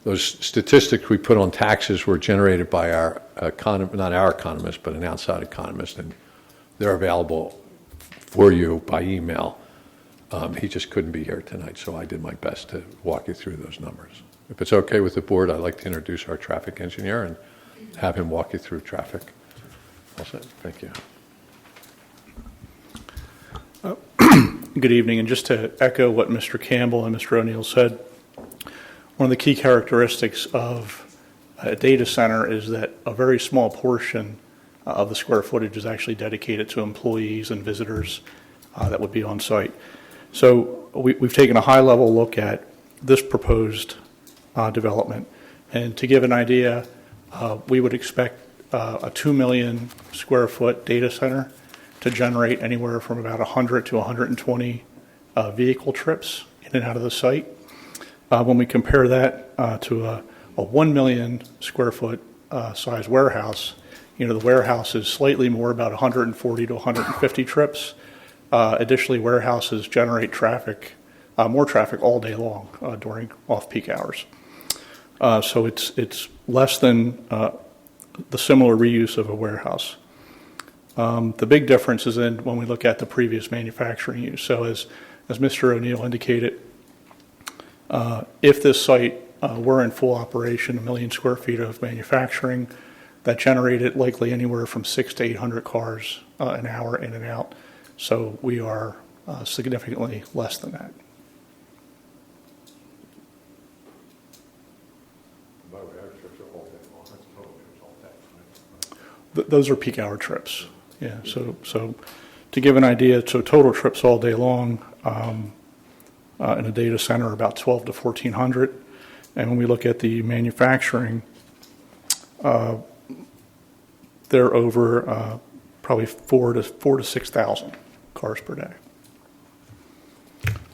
those statistics we put on taxes were generated by our not our economist, but an outside economist, and they're available for you by email. He just couldn't be here tonight, so I did my best to walk you through those numbers. If it's okay with the board, I'd like to introduce our traffic engineer and have him walk you through traffic. All set. Thank you. Good evening, and just to echo what Mr. Campbell and Mr. O'Neill said, one of the key characteristics of a data center is that a very small portion of the square footage is actually dedicated to employees and visitors that would be on site. So we've taken a high-level look at this proposed development, and to give an idea, we would expect a 2 million square foot data center to generate anywhere from about 100 to 120 vehicle trips in and out of the site. When we compare that to a 1 million square foot size warehouse, the warehouse is slightly more, about 140 to 150 trips. Additionally, warehouses generate more traffic all day long during off-peak hours. So it's less than the similar reuse of a warehouse. The big difference is in when we look at the previous manufacturing use. So as Mr. O'Neill indicated, if this site were in full operation, 1 million square feet of manufacturing, that generated likely anywhere from 600 to 800 cars an hour in and out. So we are significantly less than that. By the way, our trips are all day long. That's total trips all day. Those are peak hour trips. Yeah. So to give an idea, so total trips all day long in a data center are about 12 to 1,400, and when we look at the manufacturing, they're over probably 4,000 to 6,000 cars per day.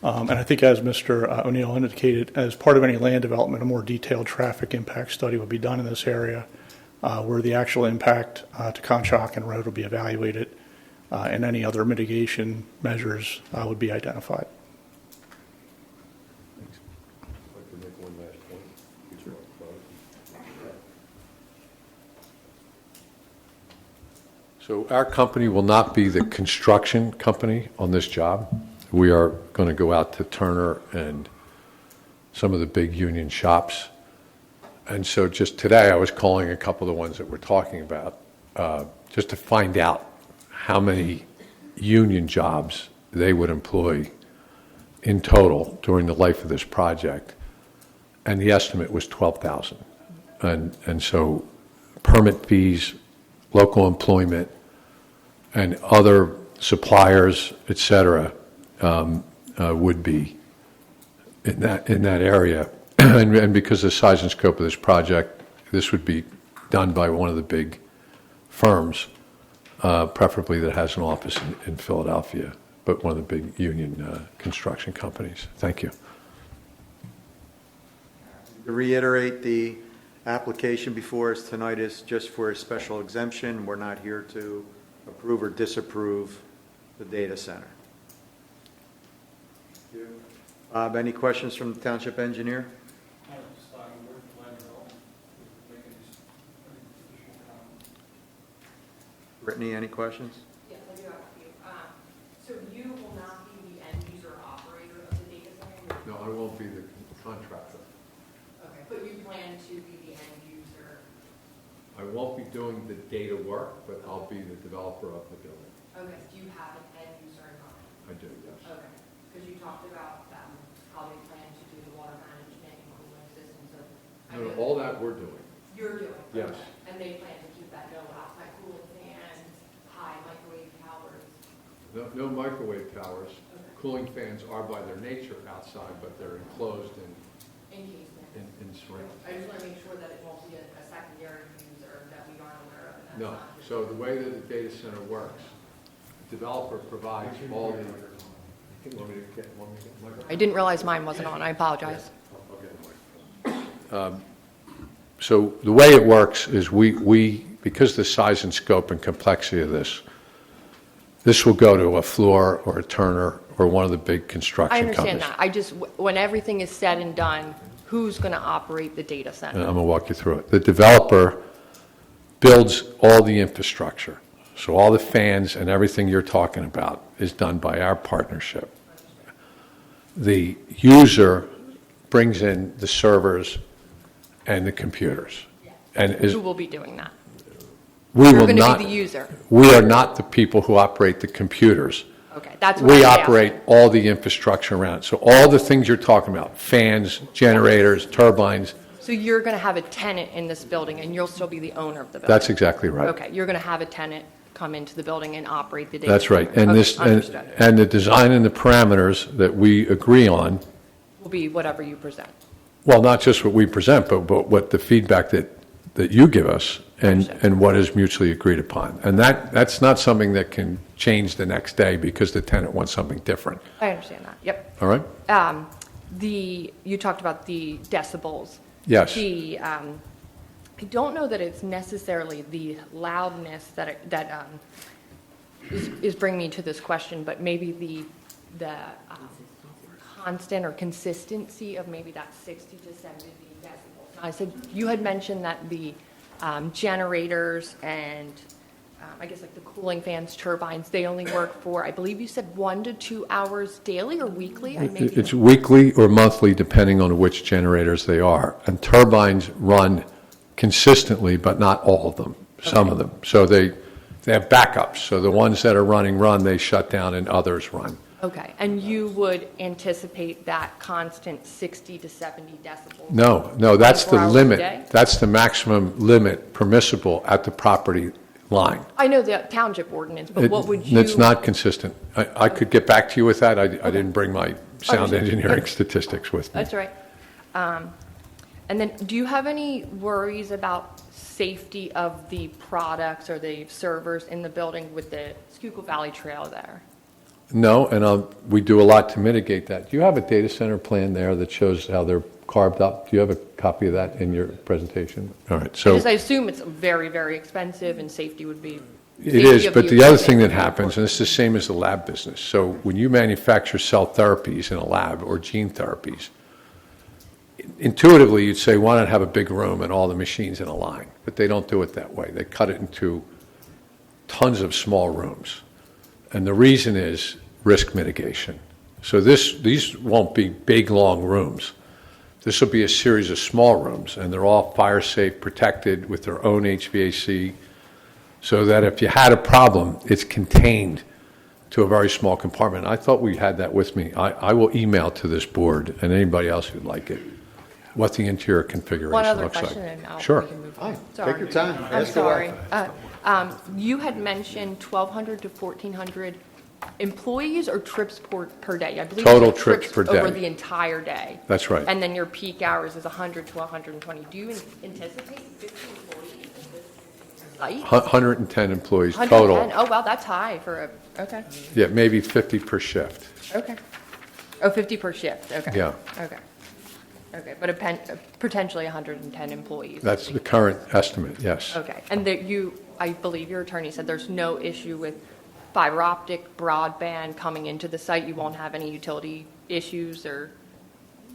And I think, as Mr. O'Neill indicated, as part of any land development, a more detailed traffic impact study would be done in this area, where the actual impact to Conshohocken Road will be evaluated, and any other mitigation measures would be identified. I'd like to make one last point before I close. So our company will not be the construction company on this job. We are going to go out to Turner and some of the big union shops. And so just today I was calling a couple of the ones that we're talking about just to find out how many union jobs they would employ in total during the life of this project. And the estimate was 12,000. And so permit fees, local employment, and other suppliers, et cetera, would be in that area. And because of the size and scope of this project, this would be done by one of the big firms, preferably that has an office in Philadelphia, but one of the big union construction companies. Thank you. To reiterate, the application before us tonight is just for a special exemption. We're not here to approve or disapprove the data center. Bob, any questions from the township engineer? Brittany, any questions? Yes, I do have a few. So you will not be the end user operator of the data center? No, I won't be the contractor. Okay, but you plan to be the end user I won't be doing the data work, but I'll be the developer of the building. Okay, do you have an end user in mind? I do, yes. Okay, because you talked about how they plan to do the water management and cooling systems of. No, no, all that we're doing. You're doing? Yes. Okay. And they plan to keep that no outside cooling fans, high microwave towers? No microwave towers. Okay. Cooling fans are by their nature outside, but they're enclosed Encasement? in spring. I just want to make sure that it won't be a secondary user that we aren't aware of. And that's No, not just- so the way that the data center works, the developer provides all the. Want me to get microphone? I didn't realize mine wasn't on. I apologize. So the way it works is we, because the size and scope and complexity of this will go to a Fluor or a Turner or one of the big I construction understand companies. that. I just, when everything is said and done, who's going to operate the data And center? I'm going to walk you through it. The developer builds all the infrastructure. So all the fans and everything you're talking about is done by our partnership. The user brings in the servers and the computers. And is, Who will be doing that? we You're will going to not, be the user. we are not the people who operate the computers. Okay, that's what We I'm operate asking. all the infrastructure around it. So all the things you're talking about, fans, generators, turbines, So you're going to have a tenant in this building, and you'll still be the owner of the building? that's exactly right. Okay, you're going to have a tenant come into the building and operate the data That's right. center. And Okay, this, understood. and the design and the parameters that we agree on, Will be whatever you present. well, not just what we present, but what the feedback that you give us Understood. and what is mutually agreed upon. And that's not something that can change the next day because the tenant wants something different. I understand that, yep. All right? You talked about the decibels. Yes. I don't know that it's necessarily the loudness that is bringing me to this question, but maybe the constant or consistency of maybe that 60 to 70 decibels. I said, you had mentioned that the generators and I guess like the cooling fans, turbines, they only work for, I believe you said 1 to 2 hours daily or weekly? I may be- It's weekly or monthly, depending on which generators they are. And turbines run consistently, but not all of them, some of them. So they have backups. So the ones that are running run, they shut down, and others run. Okay, and you would anticipate that constant 60 to 70 decibels? No, that's 24 the hours a limit. day? That's the maximum limit permissible at the property line. I know the township ordinance, but what would you? It's not consistent. I could get back to you with that. I didn't bring my sound Understood. engineering statistics with me. That's all right. And then, do you have any worries about safety of the products or the servers in the building with the Schuylkill Valley Trail there? No, and we do a lot to mitigate that. Do you have a data center plan there that shows how they're carved up? Do you have a copy of that in your presentation? All right, so Because I assume it's very, very expensive and safety would be. it safety is, of but the other thing that equipment would be happens, and it's the same as the lab business, so when you manufacture cell therapies in a lab or gene therapies, intuitively you'd say, why not have a big room and all the machines in a line? But they don't do it that way. They cut it into tons of small rooms. And the reason is risk mitigation. So these won't be big, long rooms. This will be a series of small rooms, and they're all fire safe, protected with their own HVAC, so that if you had a problem, it's contained to a very small compartment. I thought we had that with me. I will email to this board and anybody else who'd like it, what the interior configuration One other looks like. question, and Sure. we can move Fine. on. Take Sorry. your time. I'm Ask away. sorry. You had mentioned 1,200 to 1,400 employees or trips per day? I believe you Total said trips per day. Over the entire day? That's right. And then your peak hours is 100 to 120. Do you anticipate 50 employees at this site? 110 employees 110? total. Oh, wow, that's high for okay. Yeah, maybe 50 per shift. Okay. Oh, 50 per shift, okay. Yeah. Okay. Okay, but potentially 110 employees. That's the current estimate, yes. Okay, and that I believe your attorney said there's no issue with fiber optic broadband coming into the site? You won't have any utility issues or?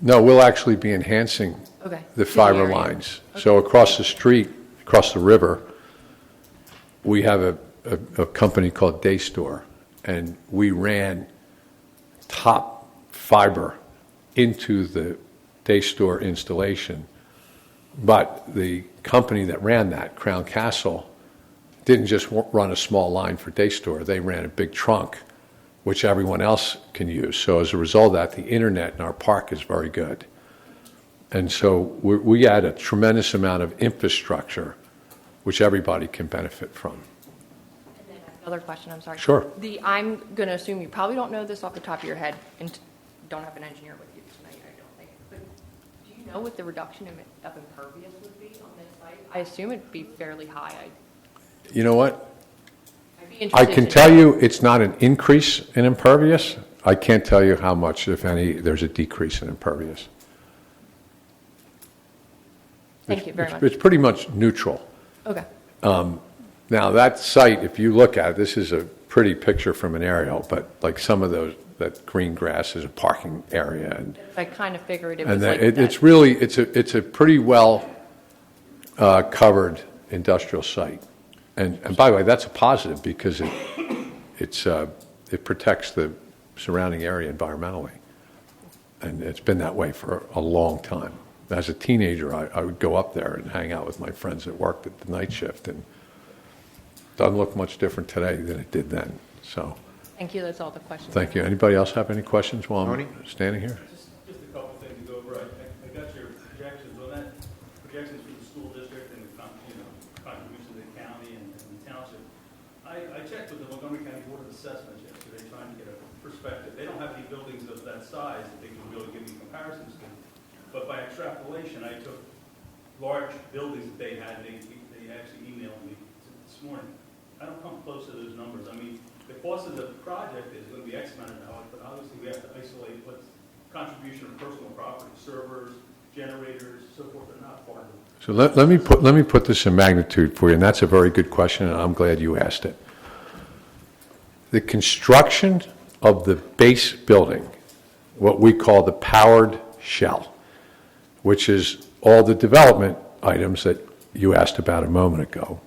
No, we'll actually be enhancing Okay. the fiber area. lines. So across the street, across the river, we have a company called Daystore, and we ran top fiber into the Daystore installation But the company that ran that, Crown Castle, didn't just run a small line for day store. They ran a big trunk, which everyone else can use. So as a result of that, the internet in our park is very good. And so we add a tremendous amount of infrastructure, which everybody can benefit from. And then another question, I'm sorry. Sure. I'm going to assume you probably don't know this off the top of your head and don't have an engineer with you tonight, I don't think. But do you know what the reduction of impervious would be on this site? I assume it'd be fairly high. You know what? I'd be I interested can to tell know. you it's not an increase in impervious. I can't tell you how much, if any, there's a decrease in impervious. Thank you very much. It's pretty much neutral. Okay. Now, that site, if you look at it, this is a pretty picture from an aerial, but like some of those, that green grass is a parking area. And I kind of figured it was and like that, that. it's really, it's a pretty well covered industrial site. And by the way, that's a positive because it protects the surrounding area environmentally. And it's been that way for a long time. As a teenager, I would go up there and hang out with my friends that worked at the night shift, and it doesn't look much different today than it did then. So, Thank you, that's all the questions. thank you. Anybody else have any questions while Tony? I'm standing here? Just a couple of things to go over. I got your projections on that, projections for the school district and the, contribution to the county and the township. I checked with the Montgomery County Board of Assessments yesterday, trying to get a perspective. They don't have any buildings of that size that they can really give you comparisons to. But by extrapolation, I took large buildings that they had, they actually emailed me this morning. I don't come close to those numbers. I mean, the cost of the project is going to be X amount of dollars, but obviously we have to isolate what's contribution of personal property, servers, generators, so forth, are not part of it. So let me put this in magnitude for you, and that's a very good question, and I'm glad you asked it. The construction of the base building, what we call the powered shell, which is all the development items that you asked about a moment ago,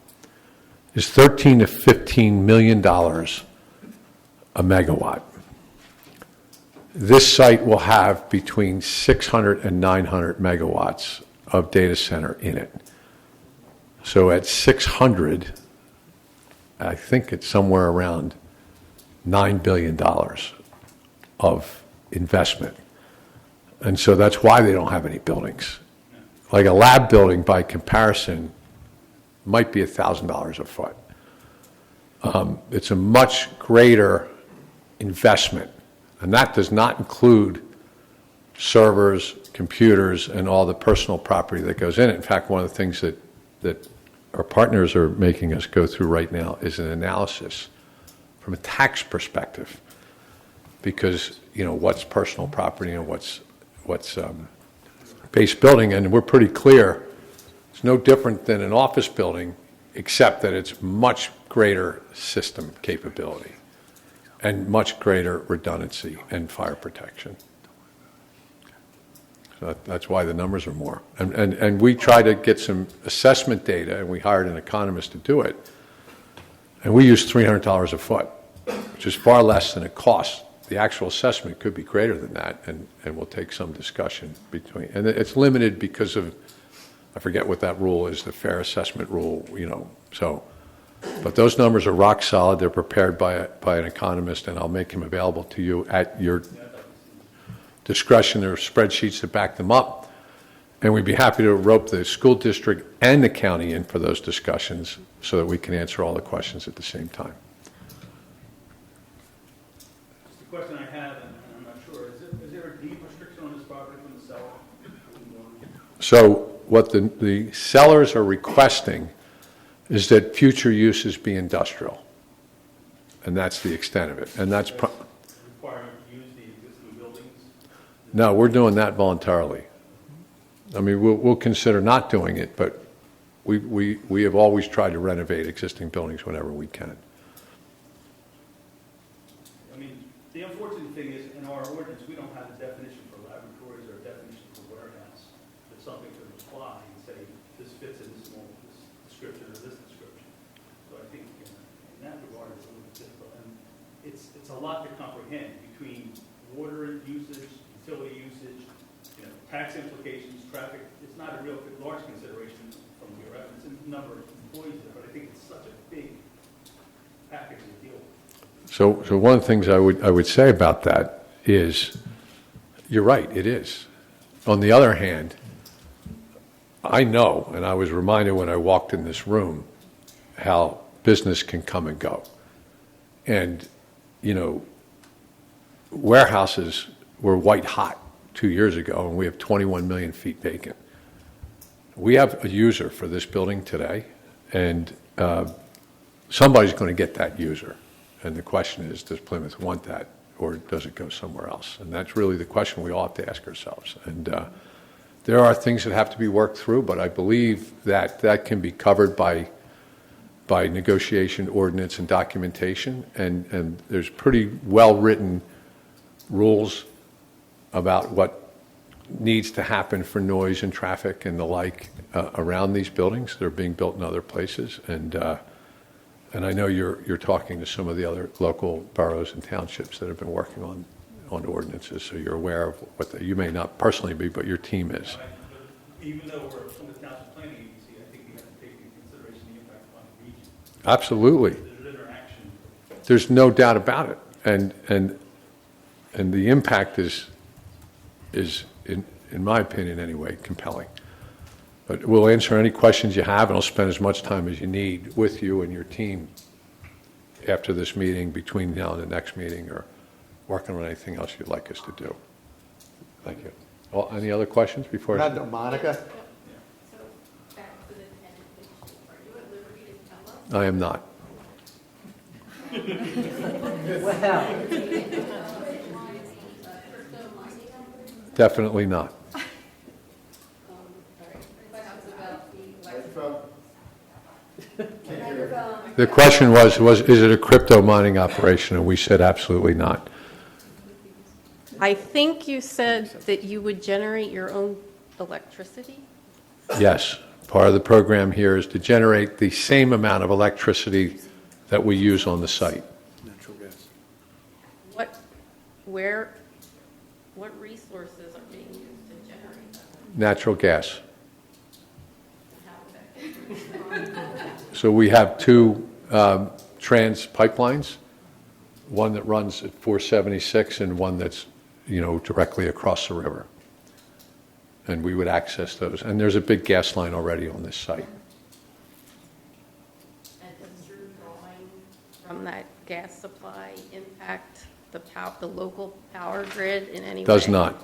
is $13 to $15 million a megawatt. This site will have between 600 and 900 megawatts of data center in it. So at 600, I think it's somewhere around $9 billion of investment. And so that's why they don't have any buildings. Like a lab building, by comparison, might be $1,000 a foot. It's a much greater investment, and that does not include servers, computers, and all the personal property that goes in it. In fact, one of the things that our partners are making us go through right now is an analysis from a tax perspective, because, you know, what's personal property and what's base building, and we're pretty clear it's no different than an office building, except that it's much greater system capability and much greater redundancy and fire protection. So that's why the numbers are more. And we try to get some assessment data, and we hired an economist to do it, and we use $300 a foot, which is far less than it costs. The actual assessment could be greater than that, and we'll take some discussion between. And it's limited because of, I forget what that rule is, the fair assessment rule, you know. So, but those numbers are rock solid. They're prepared by an economist, and I'll make him available to you at your discretion. There are spreadsheets that back them up, and we'd be happy to rope the school district and the county in for those discussions so that we can answer all the questions at the same time. Just a question I have, and I'm not sure, is there a deed restriction on this property from the seller? So what the sellers are requesting is that future uses be industrial, and that's the extent of it. And that's Requirement to use the existing buildings? no, we're doing that voluntarily. I mean, we'll consider not doing it, but we have always tried to renovate existing buildings whenever we can. I mean, the unfortunate thing is, in our ordinance, we don't have a definition for laboratories or a definition for warehouse. That something could apply and say, this fits in this description or this description. So I think in that regard, it's a little bit difficult. And it's a lot to comprehend between water usage, utility usage, tax implications, traffic, it's not a real large consideration from your reference, and the number of employees there, but I think it's such a big package to deal with. So one of the things I would say about that is, you're right, it is. On the other hand, I know, and I was reminded when I walked in this room, how business can come and go. And, warehouses were white hot 2 years ago, and we have 21 million feet vacant. We have a user for this building today, and somebody's going to get that user. And the question is, does Plymouth want that, or does it go somewhere else? And that's really the question we all have to ask ourselves. And there are things that have to be worked through, but I believe that that can be covered by negotiation, ordinance, and documentation. And there's pretty well-written rules about what needs to happen for noise and traffic and the like around these buildings that are being built in other places. And I know you're talking to some of the other local boroughs and townships that have been working on ordinances, so you're aware of what you may not personally be, but your team is. But even though we're from the Township Planning Agency, I think we have to take into consideration the impact on the region. Absolutely. There's interaction. There's no doubt about it. And the impact is in my opinion anyway, compelling. But we'll answer any questions you have, and I'll spend as much time as you need with you and your team after this meeting, between now and the next meeting, or working on anything else you'd like us to do. Thank you. Well, any other questions before? Monica? So, back to the tenant issue. Are you at liberty to tell us? I am not. Definitely not. The question was, is it a crypto mining operation? And we said absolutely not. I think you said that you would generate your own electricity? Yes. Part of the program here is to generate the same amount of electricity that we use on the site. Natural gas. What resources are being used to generate that? Natural gas. How would that- So we have two trans pipelines, one that runs at 476 and one that's, directly across the river. And we would access those. And there's a big gas line already on this site. And does your drawing from that gas supply impact the local power grid in any way? Does not.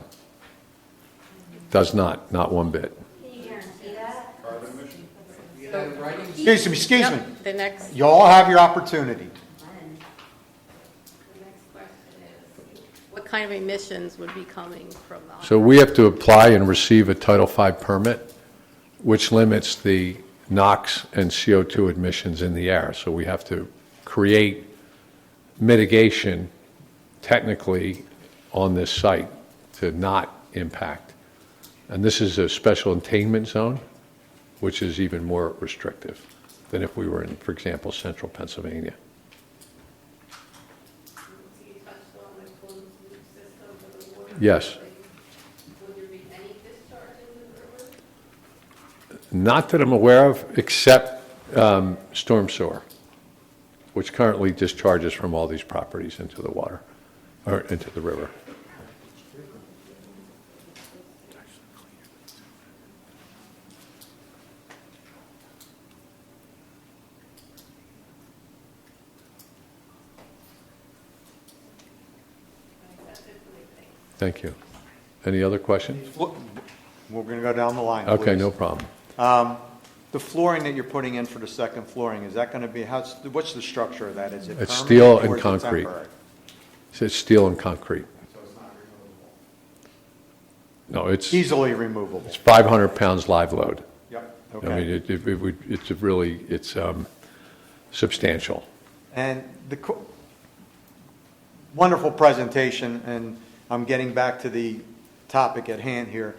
Does not. Not one bit. Excuse me. Yep, the next You all have your opportunity. question is, what kind of emissions would be coming from the... So we have to apply and receive a Title V permit, which limits the NOx and CO2 emissions in the air. So we have to create mitigation technically on this site to not impact. And this is a special attainment zone, which is even more restrictive than if we were in, for example, central Pennsylvania. You touched on the closed loop system for the water. Yes. Would there be any discharge into the river? Not that I'm aware of, except storm sewer, which currently discharges from all these properties into the water, or into the river. Thank you. Any other questions? We're going to go down the line, Okay, please. no problem. The flooring that you're putting in for the second flooring, is that going to be, what's the structure of that? Is it It's permanent steel or and is it concrete. temporary? It's steel and concrete. So it's not removable? No, it's Easily removable? 500 pounds live load. Yep, I mean, okay. it's substantial. And wonderful presentation, and I'm getting back to the topic at hand here.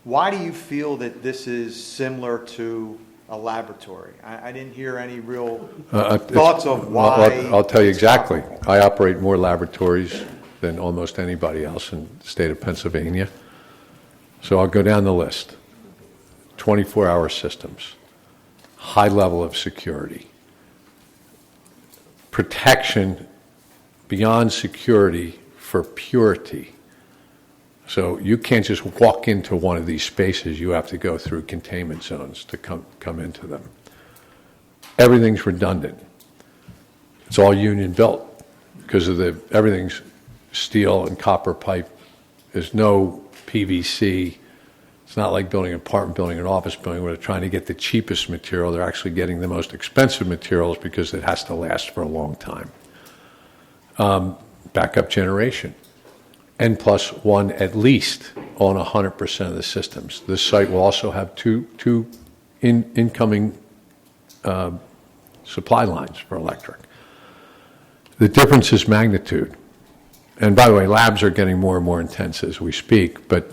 Why do you feel that this is similar to a laboratory? I didn't hear any real thoughts of Well, why. I'll tell you it's exactly. comparable. I operate more laboratories than almost anybody else in the state of Pennsylvania. So I'll go down the list. 24-hour systems, high level of security, protection beyond security for purity. So you can't just walk into one of these spaces. You have to go through containment zones to come into them. Everything's redundant. It's all union built because of everything's steel and copper pipe. There's no PVC. It's not like building an apartment building, an office building, where they're trying to get the cheapest material. They're actually getting the most expensive materials because it has to last for a long time. Backup generation. N+1 at least on 100% of the systems. This site will also have two incoming supply lines for electric. The difference is magnitude. And by the way, labs are getting more and more intense as we speak, but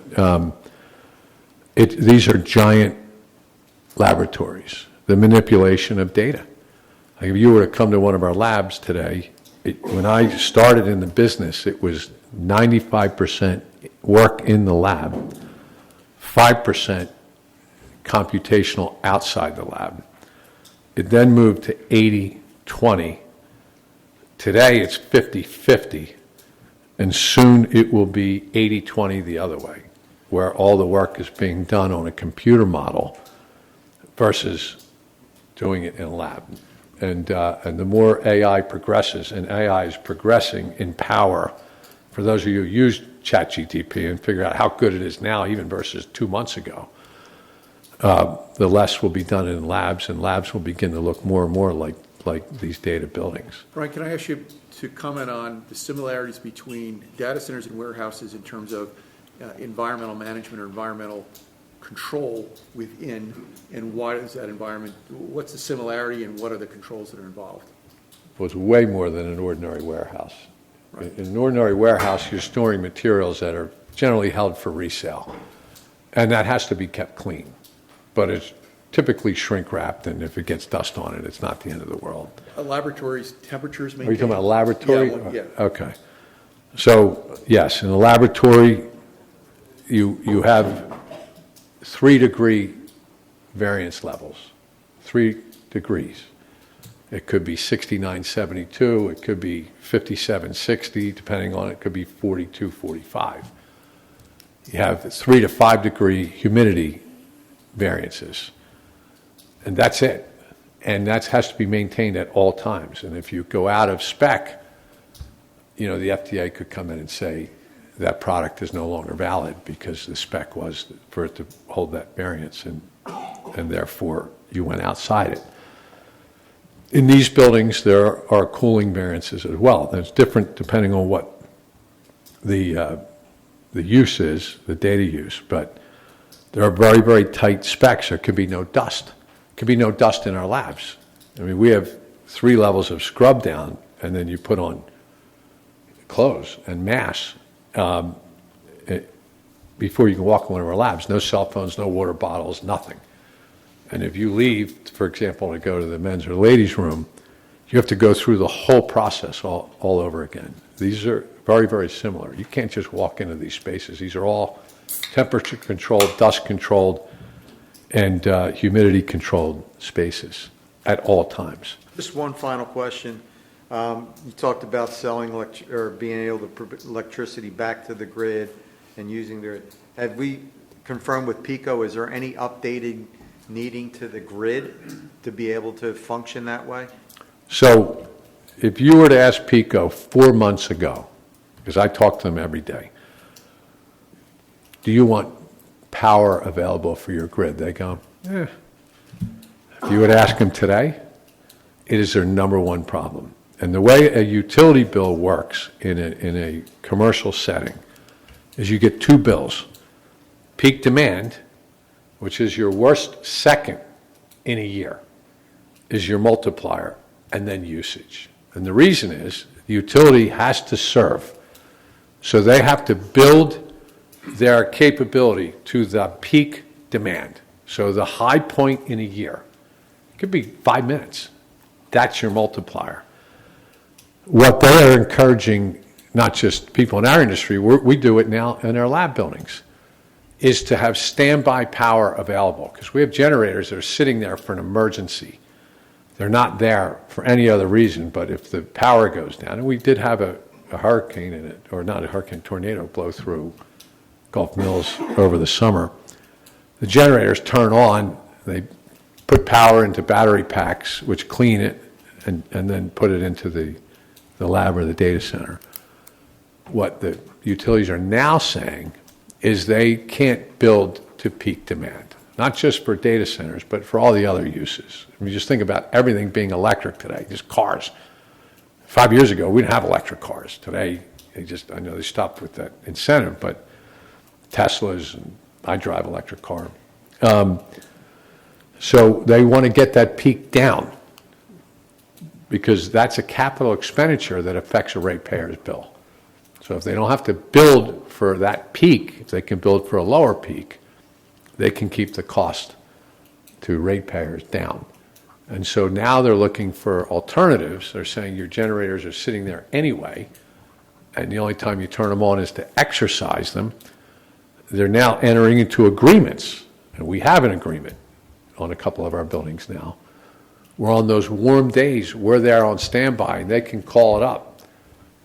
these are giant laboratories. The manipulation of data. Like if you were to come to one of our labs today, when I started in the business, it was 95% work in the lab, 5% computational outside the lab. It then moved to 80-20. Today it's 50-50, and soon it will be 80-20 the other way, where all the work is being done on a computer model versus doing it in a lab. And the more AI progresses, and AI is progressing in power, for those of you who use ChatGPT and figure out how good it is now, even versus 2 months ago, the less will be done in labs, and labs will begin to look more and more like these data buildings. Brian, can I ask you to comment on the similarities between data centers and warehouses in terms of environmental management or environmental control within, and why is that environment, what's the similarity and what are the controls that are involved? Well, it's way more than an ordinary warehouse. Right. In an ordinary warehouse, you're storing materials that are generally held for resale, and that has to be kept clean. But it's typically shrink wrapped, and if it gets dust on it, it's not the end of the world. A laboratory's temperatures Are maintained? you talking about a laboratory? Yeah. Okay. So, yes, in a laboratory, you have 3-degree variance levels, 3 degrees. It could be 6972, it could be 5760, depending on it could be 4245. You have 3 to 5 degree humidity variances. And that's it. And that has to be maintained at all times. And if you go out of spec, the FDA could come in and say that product is no longer valid because the spec was for it to hold that variance, and therefore you went outside it. In these buildings, there are cooling variances as well. That's different depending on what the use is, the data use, but there are very, very tight specs. There could be no dust. There could be no dust in our labs. I mean, we have 3 levels of scrub down, and then you put on clothes and masks before you can walk in one of our labs. No cell phones, no water bottles, nothing. And if you leave, for example, to go to the men's or ladies' room, you have to go through the whole process all over again. These are very, very similar. You can't just walk into these spaces. These are all temperature controlled, dust controlled, and humidity controlled spaces at all times. Just one final question. You talked about selling or being able to put electricity back to the grid and using their. Have we confirmed with PECO? Is there any updated needing to the grid to be able to function that way? So if you were to ask PECO 4 months ago, because I talk to them every day, do you want power available for your grid? They go, eh. If you would ask them today, it is their number one problem. And the way a utility bill works in a commercial setting is you get 2 bills. Peak demand, which is your worst second in a year, is your multiplier, and then usage. And the reason is the utility has to serve. So they have to build their capability to the peak demand. So the high point in a year, it could be 5 minutes. That's your multiplier. What they are encouraging, not just people in our industry, we do it now in our lab buildings. is to have standby power available, because we have generators that are sitting there for an emergency. They're not there for any other reason, but if the power goes down, and we did have a hurricane in it, or not a hurricane, tornado blow through Gulf Mills over the summer, the generators turn on, they put power into battery packs, which clean it, and then put it into the lab or the data center. What the utilities are now saying is they can't build to peak demand, not just for data centers, but for all the other uses. I mean, just think about everything being electric today, just cars. 5 years ago, we didn't have electric cars. Today, I know they stopped with that incentive, but Teslas, and I drive electric car. So they want to get that peak down, because that's a capital expenditure that affects a ratepayer's bill. So if they don't have to build for that peak, if they can build for a lower peak, they can keep the cost to ratepayers down. And so now they're looking for alternatives. They're saying your generators are sitting there anyway, and the only time you turn them on is to exercise them. They're now entering into agreements, and we have an agreement on a couple of our buildings now. We're on those warm days, we're there on standby, and they can call it up.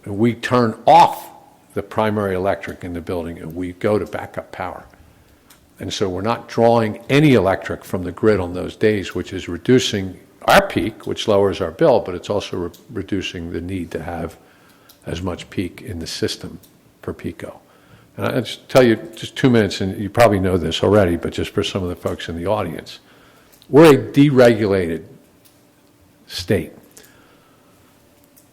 And we turn off the primary electric in the building, and we go to backup power. And so we're not drawing any electric from the grid on those days, which is reducing our peak, which lowers our bill, but it's also reducing the need to have as much peak in the system per pico. And I'll just tell you, just 2 minutes, and you probably know this already, but just for some of the folks in the audience, we're a deregulated state.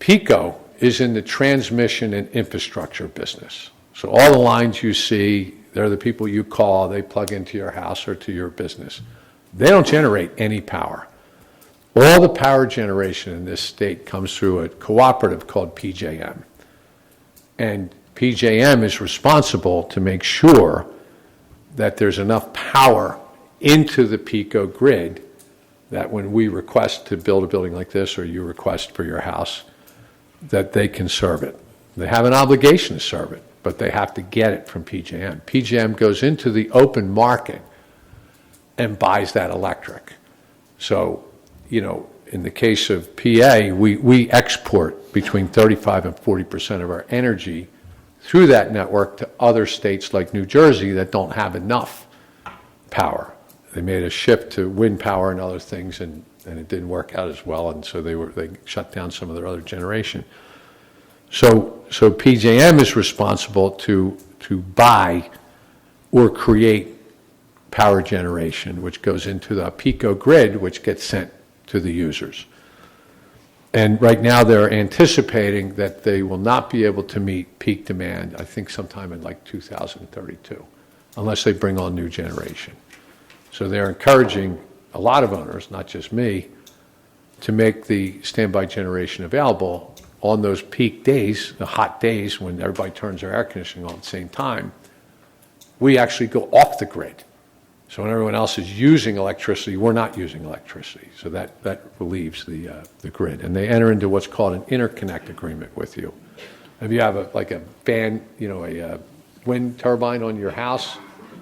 PECO is in the transmission and infrastructure business. So all the lines you see, they're the people you call, they plug into your house or to your business. They don't generate any power. All the power generation in this state comes through a cooperative called PJM. And PJM is responsible to make sure that there's enough power into the PECO grid that when we request to build a building like this, or you request for your house, that they can serve it. They have an obligation to serve it, but they have to get it from PJM. PJM goes into the open market and buys that electric. So, in the case of PA, we export between 35 and 40% of our energy through that network to other states like New Jersey that don't have enough power. They made a shift to wind power and other things, and it didn't work out as well, and so they shut down some of their other generation. So PJM is responsible to buy or create power generation, which goes into the PECO grid, which gets sent to the users. And right now they're anticipating that they will not be able to meet peak demand, I think sometime in like 2032, unless they bring on new generation. So they're encouraging a lot of owners, not just me, to make the standby generation available on those peak days, the hot days when everybody turns their air conditioning on at the same time. We actually go off the grid. So when everyone else is using electricity, we're not using electricity. So that relieves the grid. And they enter into what's called an interconnect agreement with you. If you have a wind turbine on your house,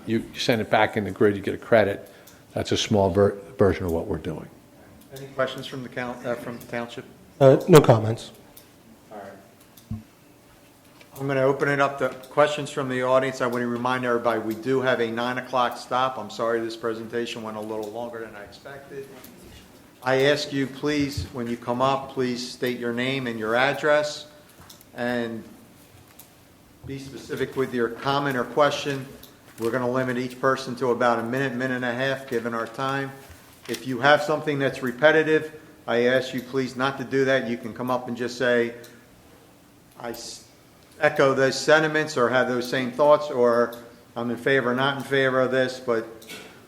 you send it back in the grid, you get a credit. That's a small version of what we're doing. Any questions from the township? No comments. All right. I'm going to open it up to questions from the audience. I want to remind everybody, we do have a 9 o'clock stop. I'm sorry this presentation went a little longer than I expected. I ask you, please, when you come up, please state your name and your address, and be specific with your comment or question. We're going to limit each person to about a minute, minute and a half, given our time. If you have something that's repetitive, I ask you please not to do that. You can come up and just say, I echo those sentiments or have those same thoughts, or I'm in favor or not in favor of this, but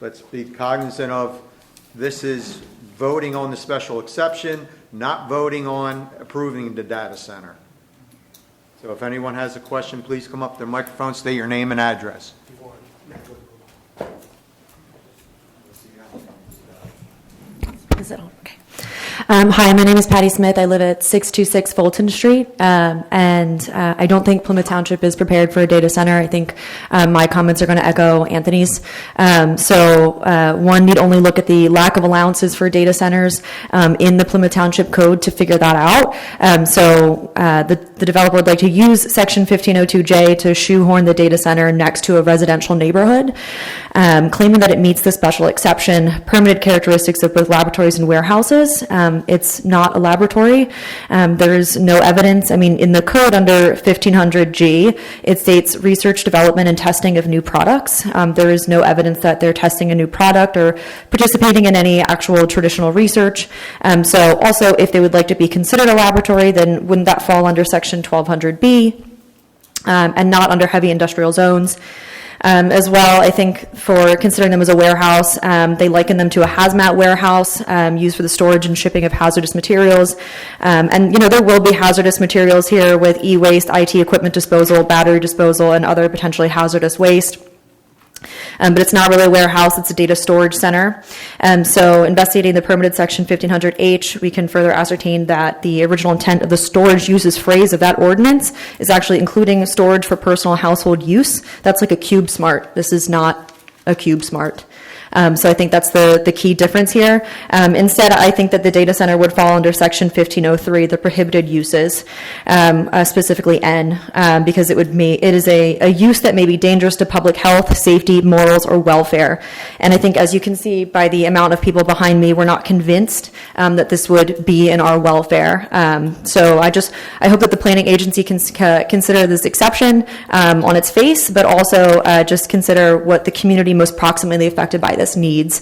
let's be cognizant of this is voting on the special exception, not voting on approving the data center. So if anyone has a question, please come up to the microphone, state your name and address. Is it on? Okay. Hi, my name is Patty Smith. I live at 626 Fulton Street, and I don't think Plymouth Township is prepared for a data center. I think my comments are going to echo Anthony's. One need only look at the lack of allowances for data centers in the Plymouth Township Code to figure that out. The developer would like to use Section 1502J to shoehorn the data center next to a residential neighborhood, claiming that it meets the special exception, permitted characteristics of both laboratories and warehouses. It's not a laboratory. There's no evidence. I mean, in the code under 1500G, it states research, development, and testing of new products. There is no evidence that they're testing a new product or participating in any actual traditional research. So also, if they would like to be considered a laboratory, then wouldn't that fall under Section 1200B and not under heavy industrial zones? As well, I think for considering them as a warehouse, they liken them to a hazmat warehouse used for the storage and shipping of hazardous materials. There will be hazardous materials here with e-waste, IT equipment disposal, battery disposal, and other potentially hazardous waste. But it's not really a warehouse, it's a data storage center. So investigating the permitted Section 1500H, we can further ascertain that the original intent of the storage uses phrase of that ordinance is actually including storage for personal household use. That's like a cube smart. This is not a cube smart. So I think that's the key difference here. Instead, I think that the data center would fall under Section 1503, the prohibited uses, specifically N, because it is a use that may be dangerous to public health, safety, morals, or welfare. And I think, as you can see by the amount of people behind me, we're not convinced that this would be in our welfare. So I hope that the planning agency can consider this exception on its face, but also just consider what the community most proximately affected by this needs.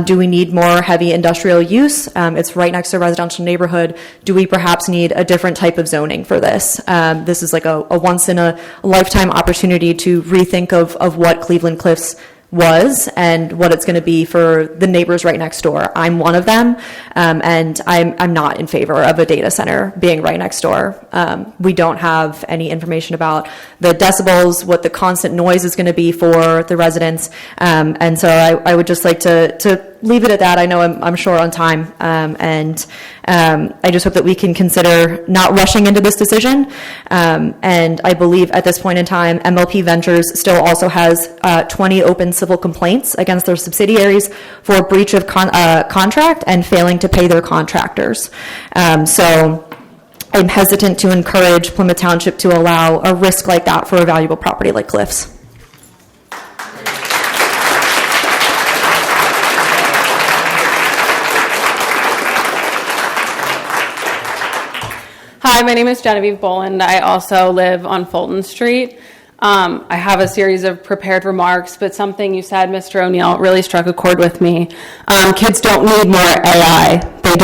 Do we need more heavy industrial use? It's right next to a residential neighborhood. Do we perhaps need a different type of zoning for this? This is like a once in a lifetime opportunity to rethink of what Cleveland Cliffs was and what it's going to be for the neighbors right next door. I'm one of them, and I'm not in favor of a data center being right next door. We don't have any information about the decibels, what the constant noise is going to be for the residents, and so I would just like to leave it at that. I know I'm short on time, and I just hope that we can consider not rushing into this decision. And I believe at this point in time, MLP Ventures still also has 20 open civil complaints against their subsidiaries for breach of contract and failing to pay their contractors. So I'm hesitant to encourage Plymouth Township to allow a risk like that for a valuable property like Cliffs. Hi, my name is Genevieve Boland. I also live on Fulton Street. I have a series of prepared remarks, but something you said, Mr. O'Neill, really struck a chord with me. Kids don't need more AI. They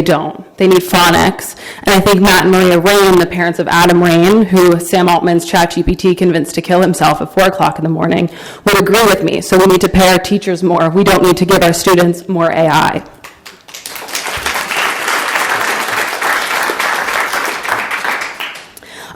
don't. They need phonics. And I think Matt and Maria Rain, the parents of Adam Rain, who Sam Altman's ChatGPT convinced to kill himself at 4 o'clock in the morning, would agree with me. So we need to pay our teachers more. We don't need to give our students more AI.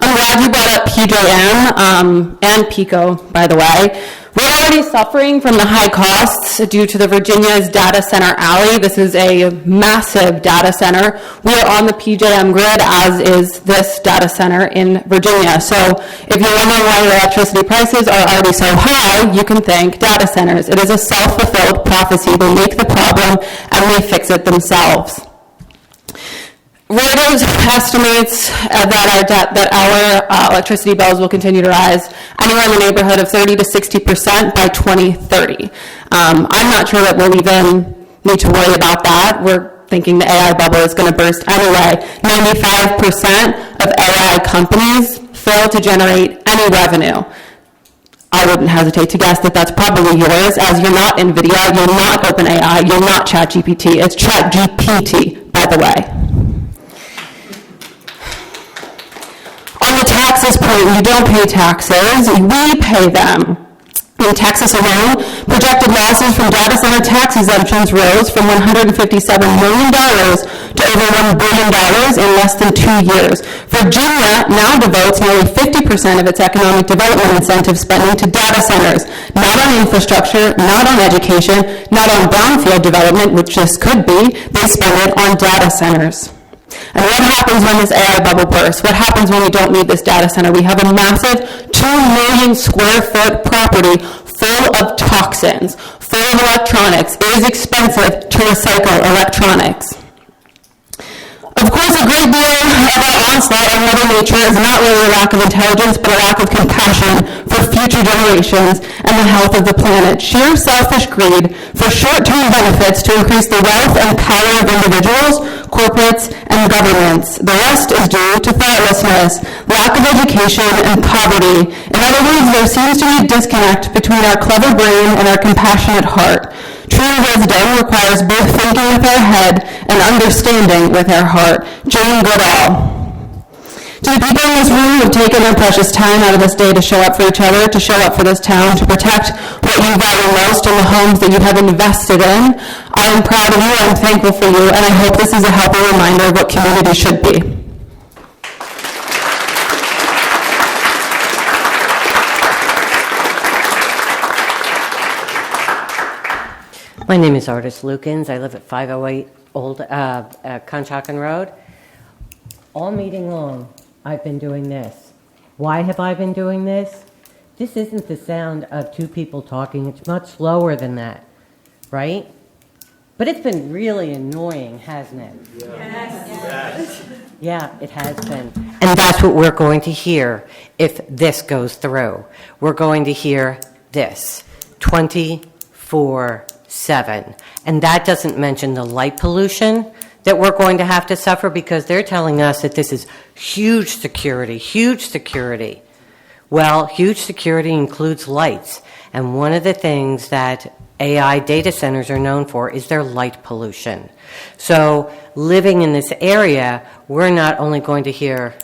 I'm glad you brought up PJM and PICO, by the way. We're already suffering from the high costs due to the Virginia's Data Center Alley. This is a massive data center. We are on the PJM grid, as is this data center in Virginia. So if you're wondering why your electricity prices are already so high, you can thank data centers. It is a self-fulfilled prophecy. They make the problem and they fix it themselves. Reuters estimates that our electricity bills will continue to rise anywhere in the neighborhood of 30 to 60% by 2030. I'm not sure that we'll even need to worry about that. We're thinking the AI bubble is going to burst anyway. 95% of AI companies fail to generate any revenue. I wouldn't hesitate to guess that that's probably yours, as you're not NVIDIA, you're not OpenAI, you're not ChatGPT. It's ChatGPT, by the way. On the taxes point, you don't pay taxes, we pay them. In In Texas alone, projected losses from data center tax exemptions rose from $157 million to over $1 billion in less than 2 years. Virginia now devotes nearly 50% of its economic development incentive spending to data centers, not on infrastructure, not on education, not on brownfield development, which this could be. They spend it on data centers. And what happens when this AI bubble bursts? What happens when we don't need this data center? We have a massive 2 million square foot property full of toxins, full of electronics. It is expensive to recycle electronics. Of course, a great deal of our onslaught on Mother Nature is not really a lack of intelligence, but a lack of compassion for future generations and the health of the planet. Sheer selfish greed for short-term benefits to increase the wealth and power of individuals, corporates, and governments. The rest is due to thoughtlessness, lack of education, and poverty. In other words, there seems to be a disconnect between our clever brain and our compassionate heart. True wisdom requires both thinking with our head and understanding with our heart. Jane Goodall. To the people in this room who have taken their precious time out of this day to show up for each other, to show up for this town, to protect what you value most in the homes that you have invested in, I am proud of you, I'm thankful for you, and I hope this is a helpful reminder of what community should be. My name is Artis Lukens. I live at 508 Old Conshohocken Road. All meeting long, I've been doing this. Why have I been doing this? This isn't the sound of 2 people talking. It's much slower than that, right? But it's been really annoying, hasn't it? Yes. Yeah, it has been. And that's what we're going to hear if this goes through. We're going to hear this 24/7. And that doesn't mention the light pollution that we're going to have to suffer, because they're telling us that this is huge security, huge security. Well, huge security includes lights. And one of the things that AI data centers are known for is their light pollution. So living in this area, we're not only going to hear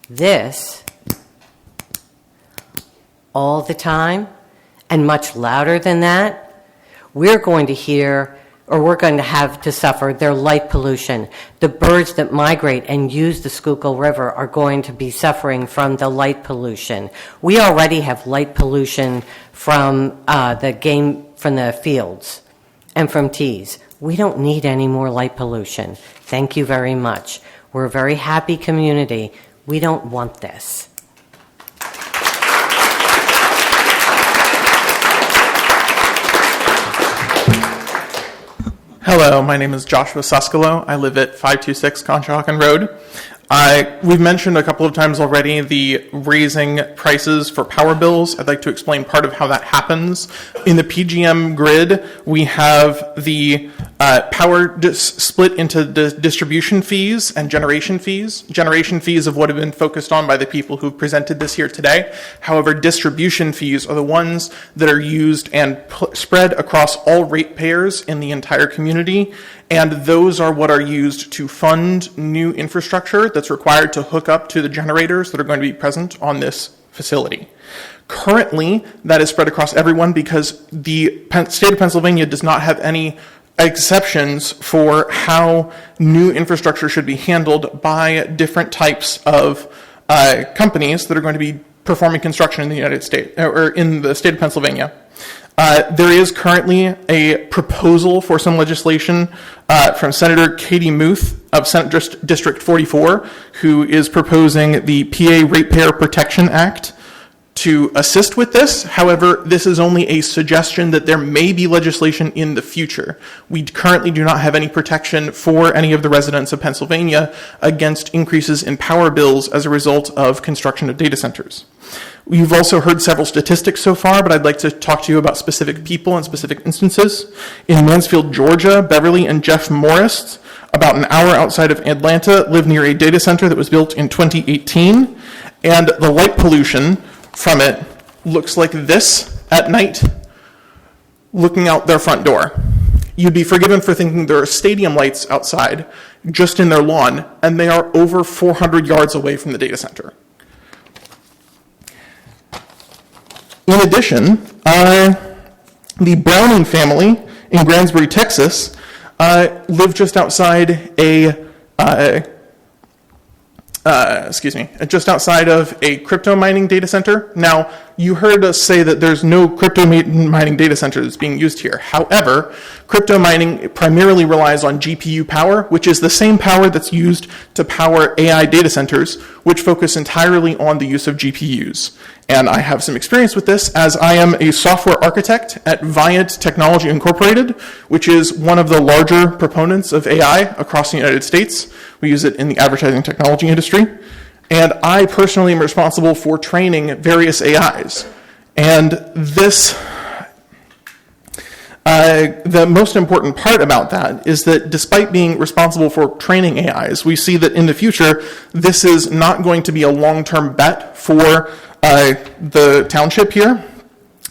this all the time and much louder than that, we're going to hear, or we're going to have to suffer their light pollution. The birds that migrate and use the Schuylkill River are going to be suffering from the light pollution. We already have light pollution from from the fields and from tees. We don't need any more light pollution. Thank you very much. We're a very happy community. We don't want this. Hello, my name is Joshua Suskalo. I live at 526 Conshohocken Road. We've mentioned a couple of times already the raising prices for power bills. I'd like to explain part of how that happens. In the PGM grid, we have the power split into distribution fees and generation fees. Generation fees of what have been focused on by the people who've presented this here today. However, distribution fees are the ones that are used and spread across all ratepayers in the entire community. And those are what are used to fund new infrastructure that's required to hook up to the generators that are going to be present on this facility. Currently, that is spread across everyone because the state of Pennsylvania does not have any exceptions for how new infrastructure should be handled by different types of companies that are going to be performing construction in the United States, or in the state of Pennsylvania. There is currently a proposal for some legislation from Senator Katie Muth of Senate District 44, who is proposing the PA Ratepayer Protection Act to assist with this. However, this is only a suggestion that there may be legislation in the future. We currently do not have any protection for any of the residents of Pennsylvania against increases in power bills as a result of construction of data centers. You've also heard several statistics so far, but I'd like to talk to you about specific people and specific instances. In Mansfield, Georgia, Beverly and Jeff Morris, about an hour outside of Atlanta, live near a data center that was built in 2018, and the light pollution from it looks like this at night, looking out their front door. You'd be forgiven for thinking there are stadium lights outside, just in their lawn, and they are over 400 yards away from the data center. In addition, the Browning family in Granbury, Texas, live just outside just outside of a crypto mining data center. Now, you heard us say that there's no crypto mining data center that's being used here. However, crypto mining primarily relies on GPU power, which is the same power that's used to power AI data centers, which focus entirely on the use of GPUs. And I have some experience with this, as I am a software architect at Viant Technology Incorporated, which is one of the larger proponents of AI across the United States. We use it in the advertising technology industry. And I personally am responsible for training various AIs. And this, the most important part about that is that despite being responsible for training AIs, we see that in the future, this is not going to be a long-term bet for the township here.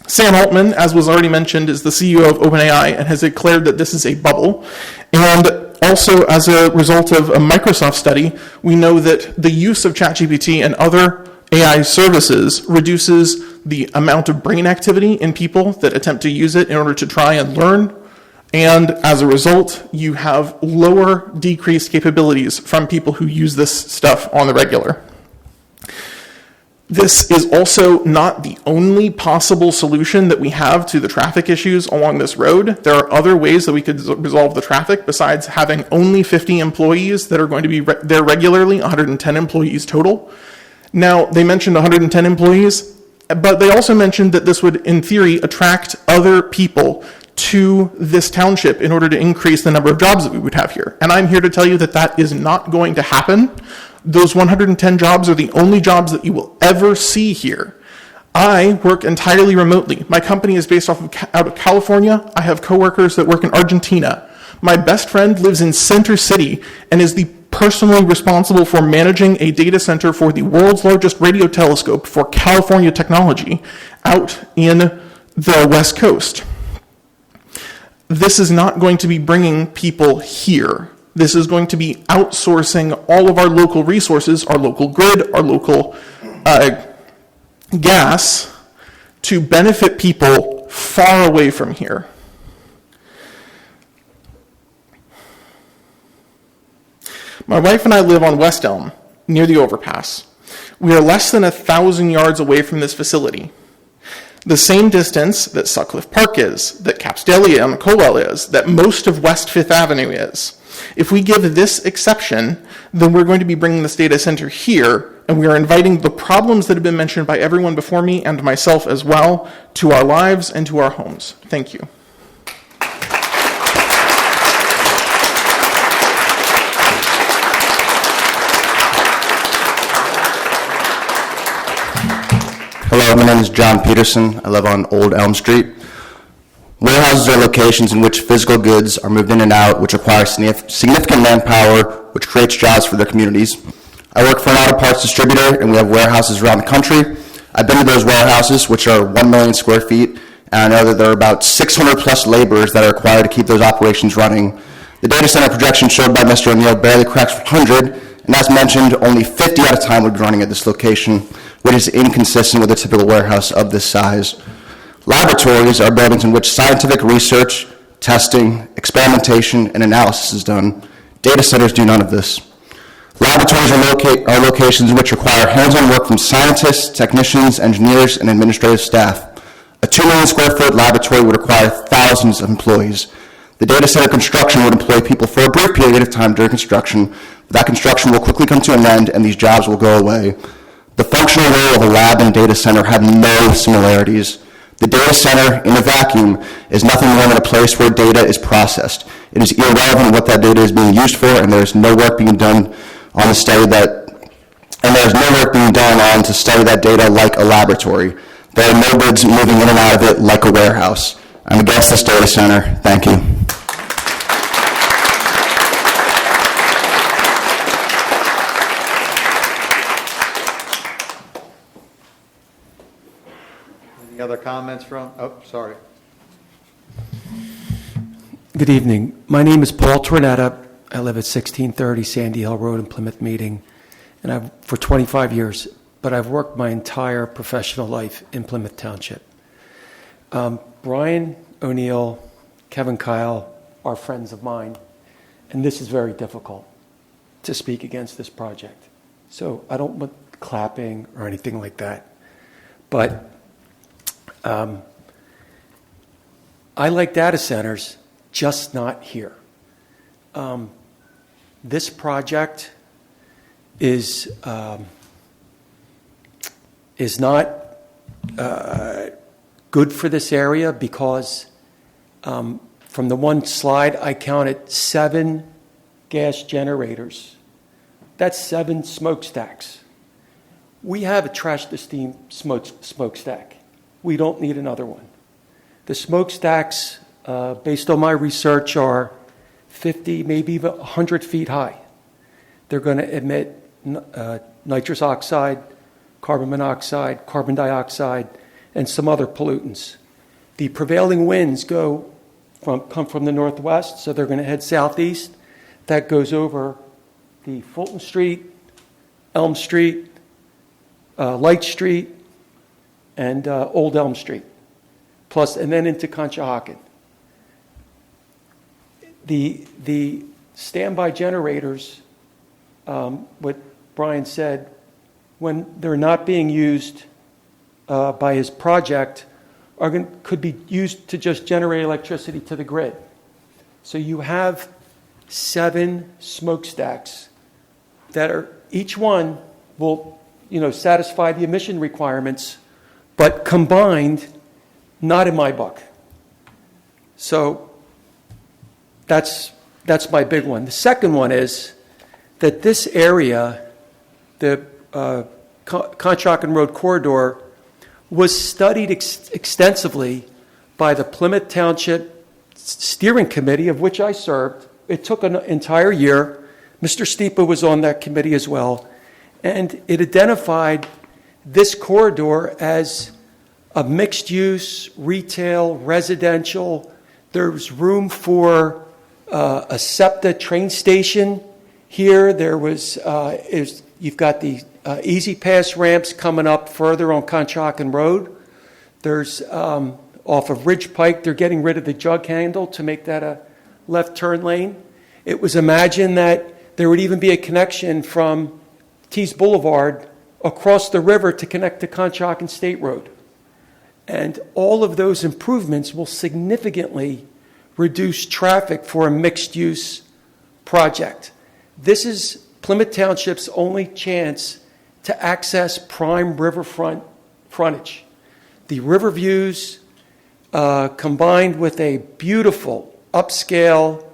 Sam Altman, as was already mentioned, is the CEO of OpenAI and has declared that this is a bubble. And also, as a result of a Microsoft study, we know that the use of ChatGPT and other AI services reduces the amount of brain activity in people that attempt to use it in order to try and learn. And as a result, you have lower decreased capabilities from people who use this stuff on the regular. This is also not the only possible solution that we have to the traffic issues along this road. There are other ways that we could resolve the traffic besides having only 50 employees that are going to be there regularly, 110 employees total. Now, they mentioned 110 employees, but they also mentioned that this would, in theory, attract other people to this township in order to increase the number of jobs that we would have here. And I'm here to tell you that that is not going to happen. Those 110 jobs are the only jobs that you will ever see here. I work entirely remotely. My company is based out of California. I have coworkers that work in Argentina. My best friend lives in Center City and is personally responsible for managing a data center for the world's largest radio telescope for California technology out in the West Coast. This is not going to be bringing people here. This is going to be outsourcing all of our local resources, our local grid, our local gas, to benefit people far away from here. My wife and I live on West Elm, near the overpass. We are less than 1,000 yards away from this facility. The same distance that Sutcliffe Park is, that Capsdalia and Colwell is, that most of West Fifth Avenue is. If we give this exception, then we're going to be bringing this data center here, and we are inviting the problems that have been mentioned by everyone before me and myself as well to our lives and to our homes. Thank you. Hello, my name is John Peterson. I live on Old Elm Street. Warehouses are locations in which physical goods are moved in and out, which require significant manpower, which creates jobs for their communities. I work for an auto parts distributor, and we have warehouses around the country. I've been to those warehouses, which are 1 million square feet, and I know that there are about 600 plus laborers that are required to keep those operations running. The data center projection showed by Mr. O'Neill barely cracks 100, and as mentioned, only 50 at a time would be running at this location, which is inconsistent with a typical warehouse of this size. Laboratories are buildings in which scientific research, testing, experimentation, and analysis is done. Data centers do none of this. Laboratories are locations which require hands-on work from scientists, technicians, engineers, and administrative staff. A 2 million square foot laboratory would require thousands of employees. The data center construction would employ people for a brief period of time during construction, but that construction will quickly come to an end and these jobs will go away. The functional role of a lab and data center have no similarities. The data center, in a vacuum, is nothing more than a place where data is processed. It is irrelevant what that data is being used for, and there is no work being done on to study that data like a laboratory. There are no goods moving in and out of it like a warehouse. I'm against this data center. Thank you. Any other comments from, sorry. Good evening. My name is Paul Tornetta. I live at 1630 Sandy Hill Road in Plymouth Meeting, and I've for 25 years but I've worked my entire professional life in Plymouth Township. Brian O'Neill, Kevin Kyle are friends of mine, and this is very difficult to speak against this project. So I don't want clapping or anything like that. But I like data centers, just not here. This project is not good for this area because from the one slide I counted 7 gas generators. That's 7 smokestacks. We have a trash to steam smokestack. We don't need another one. The smokestacks, based on my research, are 50, maybe even 100 feet high. They're going to emit nitrous oxide, carbon monoxide, carbon dioxide, and some other pollutants. The prevailing winds come from the northwest, so they're going to head southeast. That goes over the Fulton Street, Elm Street, Light Street, and Old Elm Street, and then into Conshohocken. The standby generators, what Brian said, when they're not being used by his project, could be used to just generate electricity to the grid. So you have 7 smokestacks that are, each one will, satisfy the emission requirements, but combined, not in my book. So that's my big one. The second one is that this area, the Conshohocken Road corridor, was studied extensively by the Plymouth Township Steering Committee, of which I served. It took an entire year. Mr. Stipa was on that committee as well. And it identified this corridor as a mixed-use, retail, residential. There's room for a SEPTA train station here. There was, you've got the easy pass ramps coming up further on Conshohocken Road. There's, off of Ridge Pike, they're getting rid of the jug handle to make that a left turn lane. It was imagined that there would even be a connection from Tees Boulevard across the river to connect to Conshohocken State Road. And all of those improvements will significantly reduce traffic for a mixed-use project. This is Plymouth Township's only chance to access prime riverfront frontage. The river views, combined with a beautiful upscale,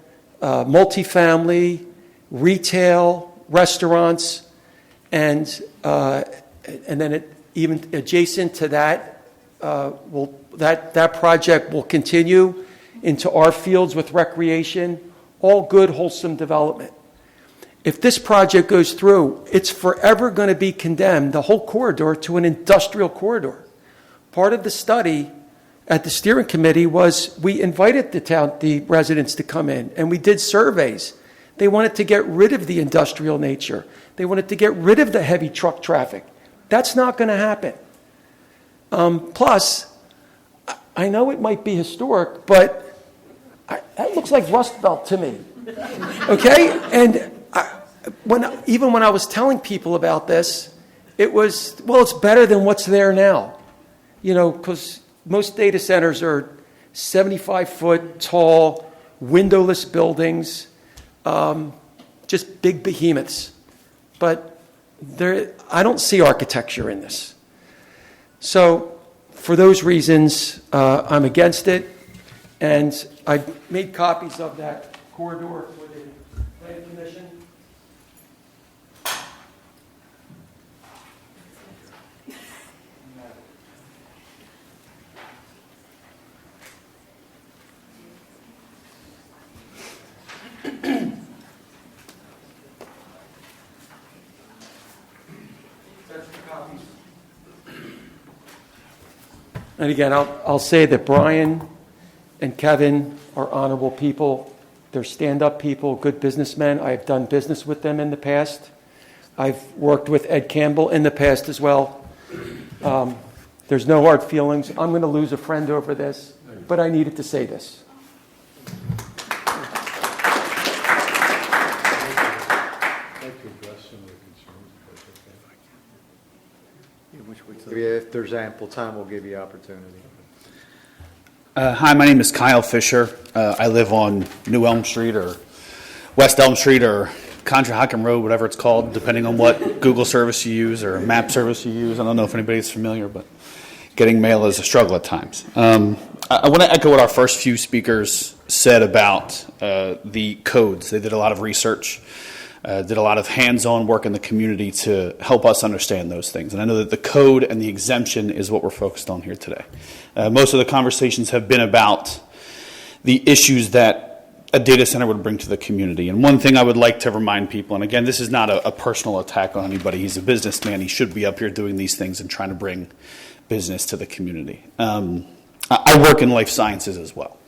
multifamily, retail, restaurants, and then even adjacent to that, that project will continue into our fields with recreation, all good, wholesome development. If this project goes through, it's forever going to be condemned, the whole corridor, to an industrial corridor. Part of the study at the steering committee was we invited the residents to come in, and we did surveys. They wanted to get rid of the industrial nature. They wanted to get rid of the heavy truck traffic. That's not going to happen. Plus, I know it might be historic, but that looks like Rust Belt to me. Okay? And even when I was telling people about this, it was, well, it's better than what's there now. Because most data centers are 75-foot tall, windowless buildings, just big behemoths. But I don't see architecture in this. So for those reasons, I'm against it. And I made copies of that corridor for the Plan Commission. And again, I'll say that Brian and Kevin are honorable people. They're stand-up people, good businessmen. I've done business with them in the past. I've worked with Ed Campbell in the past as well. There's no hard feelings. I'm going to lose a friend over this, but I needed to say this. If there's ample time, we'll give you opportunity. Hi, my name is Kyle Fisher. I live on New Elm Street or West Elm Street or Conshohocken Road, whatever it's called, depending on what Google service you use or map service you use. I don't know if anybody's familiar, but getting mail is a struggle at times. I want to echo what our first few speakers said about the codes. They did a lot of research, did a lot of hands-on work in the community to help us understand those things. And I know that the code and the exemption is what we're focused on here today. Most of the conversations have been about the issues that a data center would bring to the community. And one thing I would like to remind people, and again, this is not a personal attack on anybody. He's a businessman. He should be up here doing these things and trying to bring business to the community. I work in life sciences as well.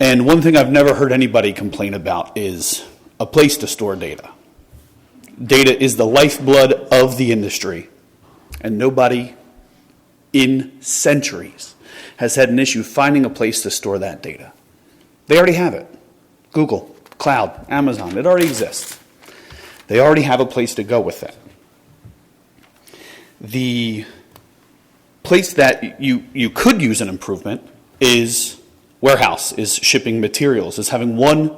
And one thing I've never heard anybody complain about is a place to store data. Data is the lifeblood of the industry, and nobody in centuries has had an issue finding a place to store that data. They already have it. Google, Cloud, Amazon, it already exists. They already have a place to go with it. The place that you could use an improvement is warehouse, is shipping materials, is having one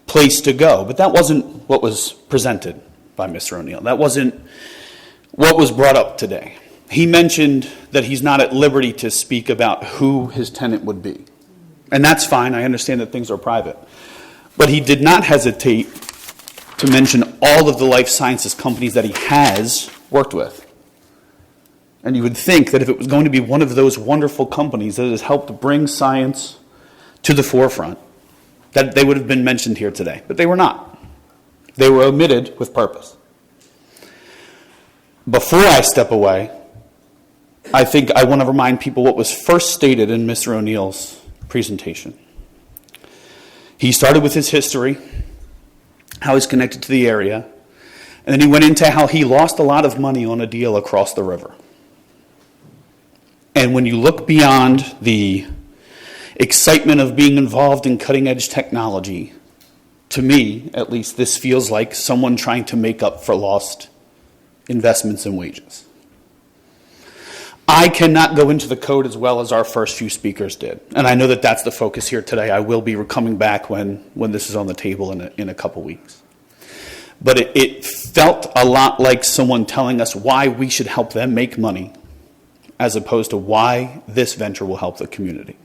place to go. But that wasn't what was presented by Mr. O'Neill. That wasn't what was brought up today. He mentioned that he's not at liberty to speak about who his tenant would be. And that's fine. I understand that things are private. But he did not hesitate to mention all of the life sciences companies that he has worked with. And you would think that if it was going to be one of those wonderful companies that has helped bring science to the forefront, that they would have been mentioned here today. But they were not. They were omitted with purpose. Before I step away, I think I want to remind people what was first stated in Mr. O'Neill's presentation. He started with his history, how he's connected to the area, and then he went into how he lost a lot of money on a deal across the river. And when you look beyond the excitement of being involved in cutting-edge technology, to me, at least, this feels like someone trying to make up for lost investments and wages. I cannot go into the code as well as our first few speakers did. And I know that that's the focus here today. I will be coming back when this is on the table in a couple weeks. But it felt a lot like someone telling us why we should help them make money as opposed to why this venture will help the community.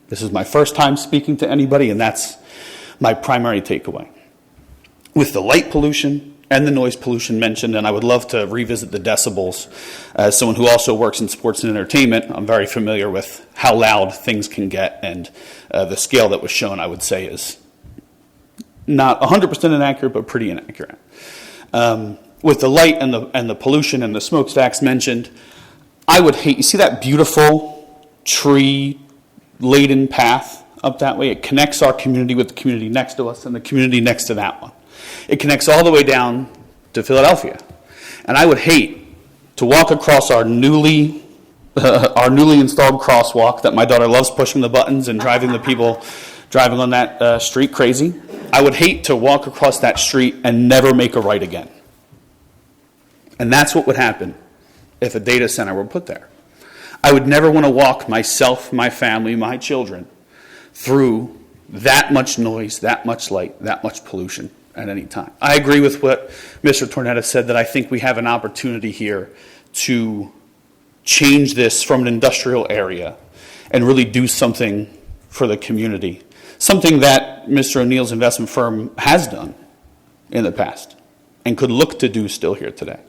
This is my first time speaking to anybody, and that's my primary takeaway. With the light pollution and the noise pollution mentioned, and I would love to revisit the decibels. As someone who also works in sports and entertainment, I'm very familiar with how loud things can get, and the scale that was shown, I would say, is not 100% inaccurate, but pretty inaccurate. With the light and the pollution and the smokestacks mentioned, I would hate, you see that beautiful tree-laden path up that way? It connects our community with the community next to us and the community next to that one. It connects all the way down to Philadelphia. And I would hate to walk across our newly installed crosswalk that my daughter loves pushing the buttons and driving the people driving on that street crazy. I would hate to walk across that street and never make a right again. And that's what would happen if a data center were put there. I would never want to walk myself, my family, my children through that much noise, that much light, that much pollution at any time. I agree with what Mr. Tornetta said, that I think we have an opportunity here to change this from an industrial area and really do something for the community. Something that Mr. O'Neill's investment firm has done in the past and could look to do still here today.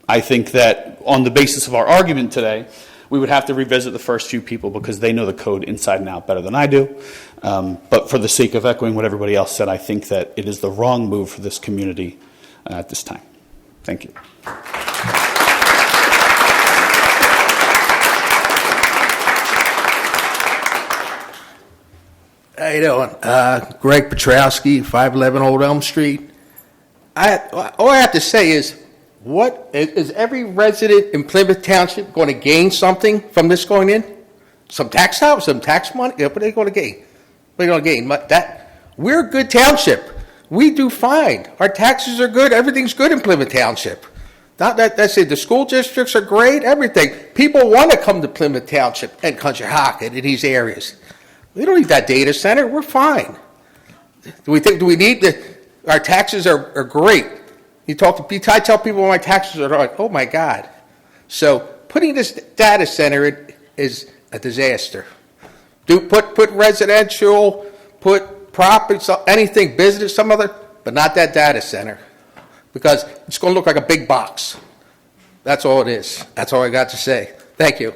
I think that on the basis of our argument today, we would have to revisit the first few people because they know the code inside and out better than I do. But for the sake of echoing what everybody else said, I think that it is the wrong move for this community at this time. Thank you. How you doing? Greg Petrowski, 511 Old Elm Street. all I have to say is, what is every resident in Plymouth Township going to gain something from this going in? Some tax help, some tax money? Yeah, what are they going to gain? What are they going to gain? We're a good township. We do fine. Our taxes are good. Everything's good in Plymouth Township. Not that's it. The school districts are great. Everything. People want to come to Plymouth Township and Conshohocken in these areas. We don't need that data center. We're fine. Do we need our taxes are great. I tell people my taxes are like, oh my God. So putting this data center is a disaster. Put residential, put property, anything, business, some other, but not that data center. Because it's going to look like a big box. That's all it is. That's all I got to say. Thank you.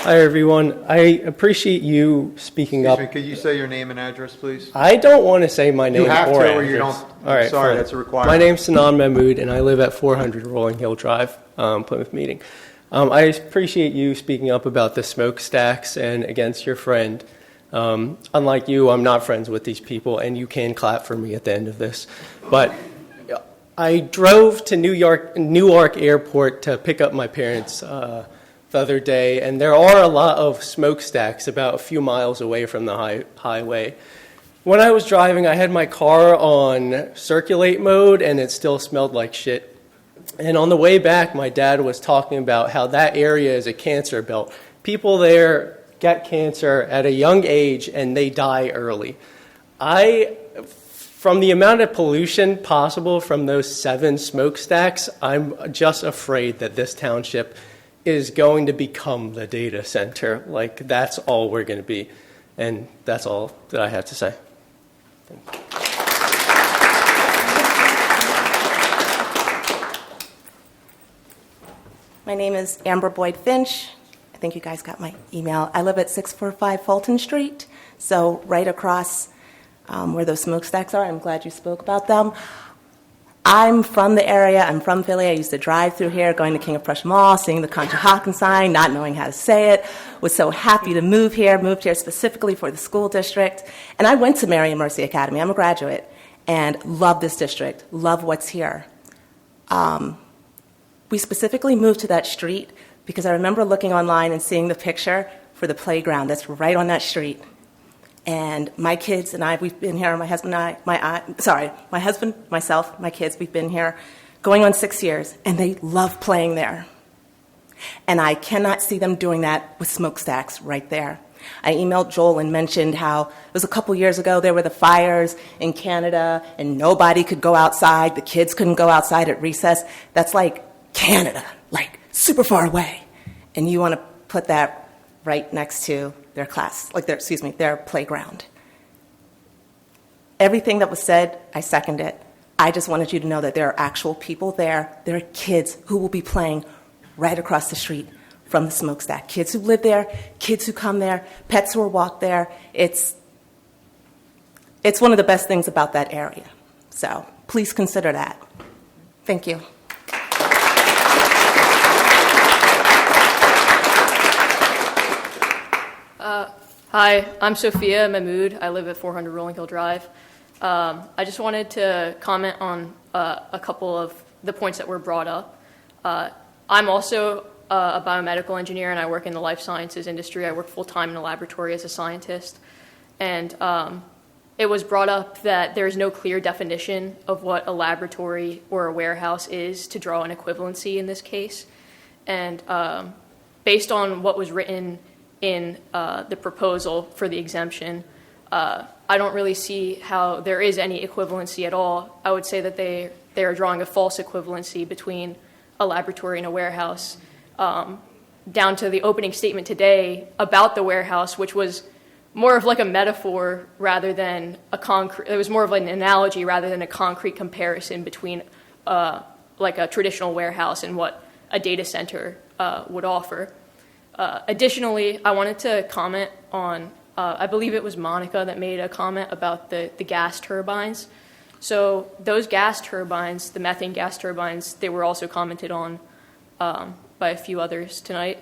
Hi, everyone. I appreciate you speaking up. Excuse me, could you say your name and address, please? I don't want to say my name You have or to, address. or you don't. All right, Sorry, fine. that's a requirement. My name's Sanan Mahmood, and I live at 400 Rolling Hill Drive, Plymouth Meeting. I appreciate you speaking up about the smokestacks and against your friend. Unlike you, I'm not friends with these people, and you can clap for me at the end of this. But I drove to Newark Airport to pick up my parents the other day, and there are a lot of smokestacks about a few miles away from the highway. When I was driving, I had my car on circulate mode, and it still smelled like shit. And on the way back, my dad was talking about how that area is a cancer belt. People there get cancer at a young age, and they die early. From the amount of pollution possible from those 7 smokestacks, I'm just afraid that this township is going to become the data center. Like, that's all we're going to be. And that's all that I have to say. Thank you. My name is Amber Boyd Finch. I think you guys got my email. I live at 645 Fulton Street, so right across where those smokestacks are. I'm glad you spoke about them. I'm from the area. I'm from Philly. I used to drive through here, going to King of Prussia Mall, seeing the Conshohocken sign, not knowing how to say it. Was so happy to moved here specifically for the school district. And I went to Mary and Mercy Academy. I'm a graduate, and love this district, love what's here. We specifically moved to that street because I remember looking online and seeing the picture for the playground that's right on that street. And my kids and I, we've been here, my husband and I, my husband, myself, my kids, we've been here going on 6 years, and they love playing there. And I cannot see them doing that with smokestacks right there. I emailed Joel and mentioned how it was a couple years ago, there were the fires in Canada, and nobody could go outside, the kids couldn't go outside at recess. That's like Canada, like super far away. And you want to put that right next to their class, their playground. Everything that was said, I second it. I just wanted you to know that there are actual people there. There are kids who will be playing right across the street from the smokestack. Kids who live there, kids who come there, pets who walk there. It's one of the best things about that area. So please consider that. Thank you. Hi, I'm Sophia Mahmood. I live at 400 Rolling Hill Drive. I just wanted to comment on a couple of the points that were brought up. I'm also a biomedical engineer, and I work in the life sciences industry. I work full-time in a laboratory as a scientist. And it was brought up that there is no clear definition of what a laboratory or a warehouse is to draw an equivalency in this case. And based on what was written in the proposal for the exemption, I don't really see how there is any equivalency at all. I would say that they are drawing a false equivalency between a laboratory and a warehouse, down to the opening statement today about the warehouse, which was more of like a metaphor rather than a concrete. It was more of an analogy rather than a concrete comparison between like a traditional warehouse and what a data center would offer. Additionally, I wanted to comment on, I believe it was Monica that made a comment about the gas turbines. So those gas turbines, the methane gas turbines, they were also commented on by a few others tonight.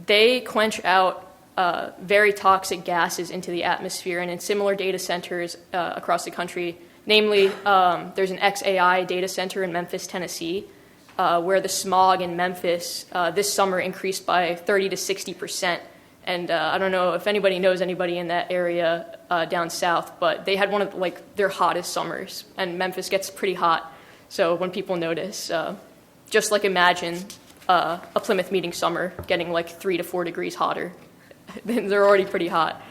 They quench out very toxic gases into the atmosphere. And in similar data centers across the country, namely, there's an XAI data center in Memphis, Tennessee, where the smog in Memphis this summer increased by 30 to 60%. And I don't know if anybody knows anybody in that area down south, but they had one of their hottest summers, and Memphis gets pretty hot. So when people notice, just imagine a Plymouth Meeting summer getting 3 to 4 degrees hotter. They're already pretty hot.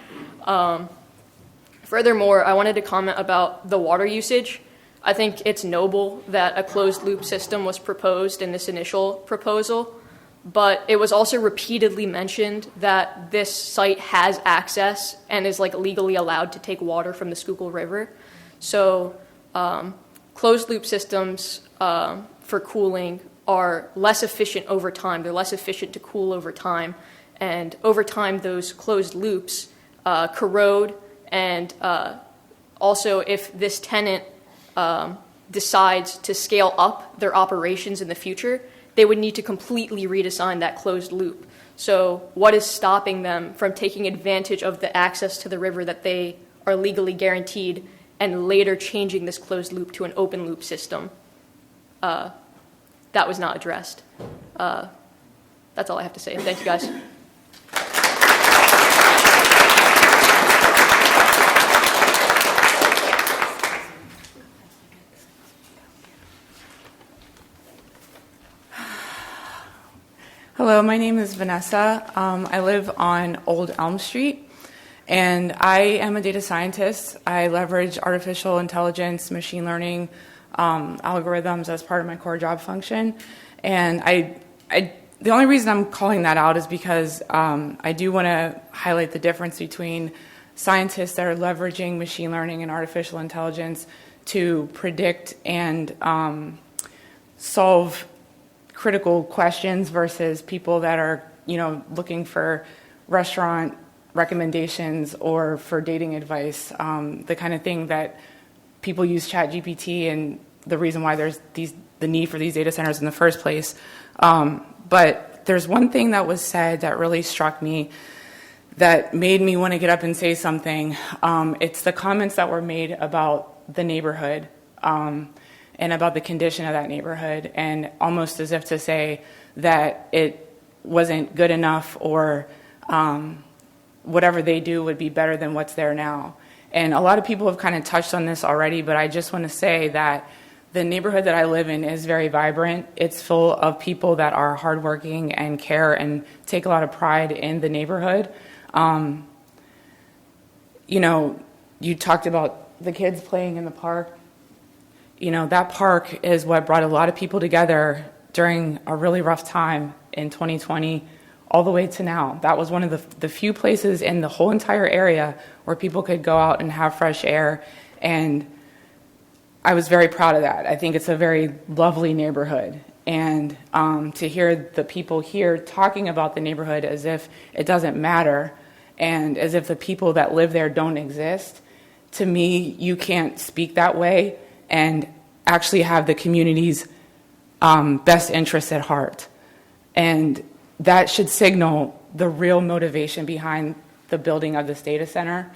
Furthermore, I wanted to comment about the water usage. I think it's noble that a closed loop system was proposed in this initial proposal, but it was also repeatedly mentioned that this site has access and is legally allowed to take water from the Schuylkill River. So closed loop systems for cooling are less efficient over time. They're less efficient to cool over time. And over time, those closed loops corrode. And also, if this tenant decides to scale up their operations in the future, they would need to completely redesign that closed loop. So what is stopping them from taking advantage of the access to the river that they are legally guaranteed and later changing this closed loop to an open loop system? That was not addressed. That's all I have to say. Thank you, guys. Hello, my name is Vanessa. I live on Old Elm Street, and I am a data scientist. I leverage artificial intelligence, machine learning, algorithms as part of my core job function. And the only reason I'm calling that out is because I do want to highlight the difference between scientists that are leveraging machine learning and artificial intelligence to predict and solve critical questions versus people that are, looking for restaurant recommendations or for dating advice, the kind of thing that people use ChatGPT and the reason why there's the need for these data centers in the first place. But there's one thing that was said that really struck me that made me want to get up and say something. It's the comments that were made about the neighborhood and about the condition of that neighborhood, and almost as if to say that it wasn't good enough or whatever they do would be better than what's there now. And a lot of people have kind of touched on this already, but I just want to say that the neighborhood that I live in is very vibrant. It's full of people that are hardworking and care and take a lot of pride in the neighborhood. You talked about the kids playing in the park. That park is what brought a lot of people together during a really rough time in 2020 all the way to now. That was one of the few places in the whole entire area where people could go out and have fresh air, and I was very proud of that. I think it's a very lovely neighborhood, and to hear the people here talking about the neighborhood as if it doesn't matter and as if the people that live there don't exist, to me, you can't speak that way and actually have the community's best interests at heart. And that should signal the real motivation behind the building of this data center.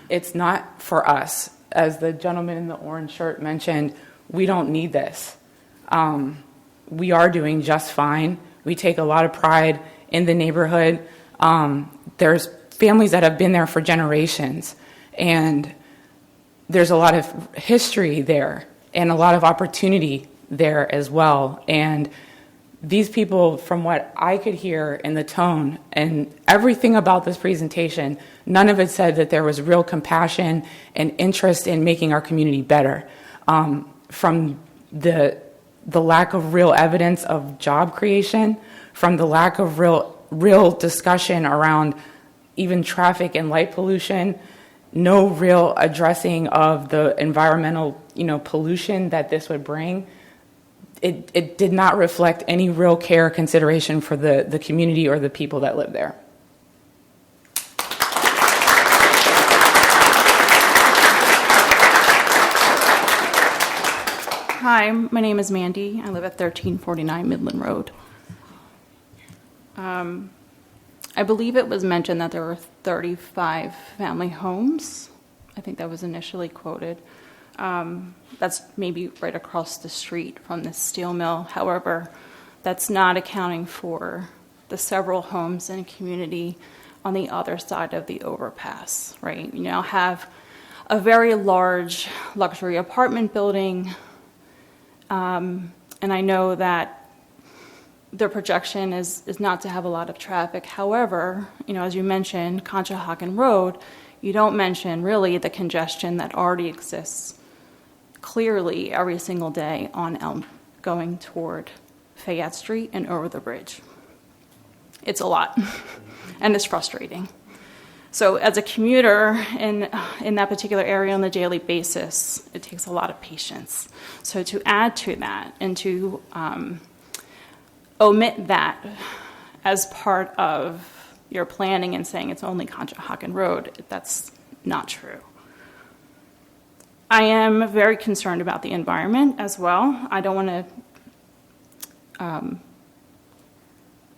It's not for us. As the gentleman in the orange shirt mentioned, we don't need this. We are doing just fine. We take a lot of pride in the neighborhood. There's families that have been there for generations, and there's a lot of history there and a lot of opportunity there as well. And these people, from what I could hear in the tone and everything about this presentation, none of it said that there was real compassion and interest in making our community better. From the lack of real evidence of job creation, from the lack of real discussion around even traffic and light pollution, no real addressing of the environmental, pollution that this would bring. It did not reflect any real care or consideration for the community or the people that live there. Hi, my name is Mandy. I live at 1349 Midland Road. I believe it was mentioned that there were 35 family homes. I think that was initially quoted. That's maybe right across the street from the steel mill. However, that's not accounting for the several homes in a community on the other side of the overpass, right? You now have a very large luxury apartment building, and I know that their projection is not to have a lot of traffic. However, as you mentioned, Conshohocken Road, you don't mention really the congestion that already exists clearly every single day on Elm going toward Fayette Street and over the bridge. It's a lot, and it's frustrating. So as a commuter in that particular area on a daily basis, it takes a lot of patience. So to add to that and to omit that as part of your planning and saying it's only Conshohocken Road, that's not true. I am very concerned about the environment as well. I don't want to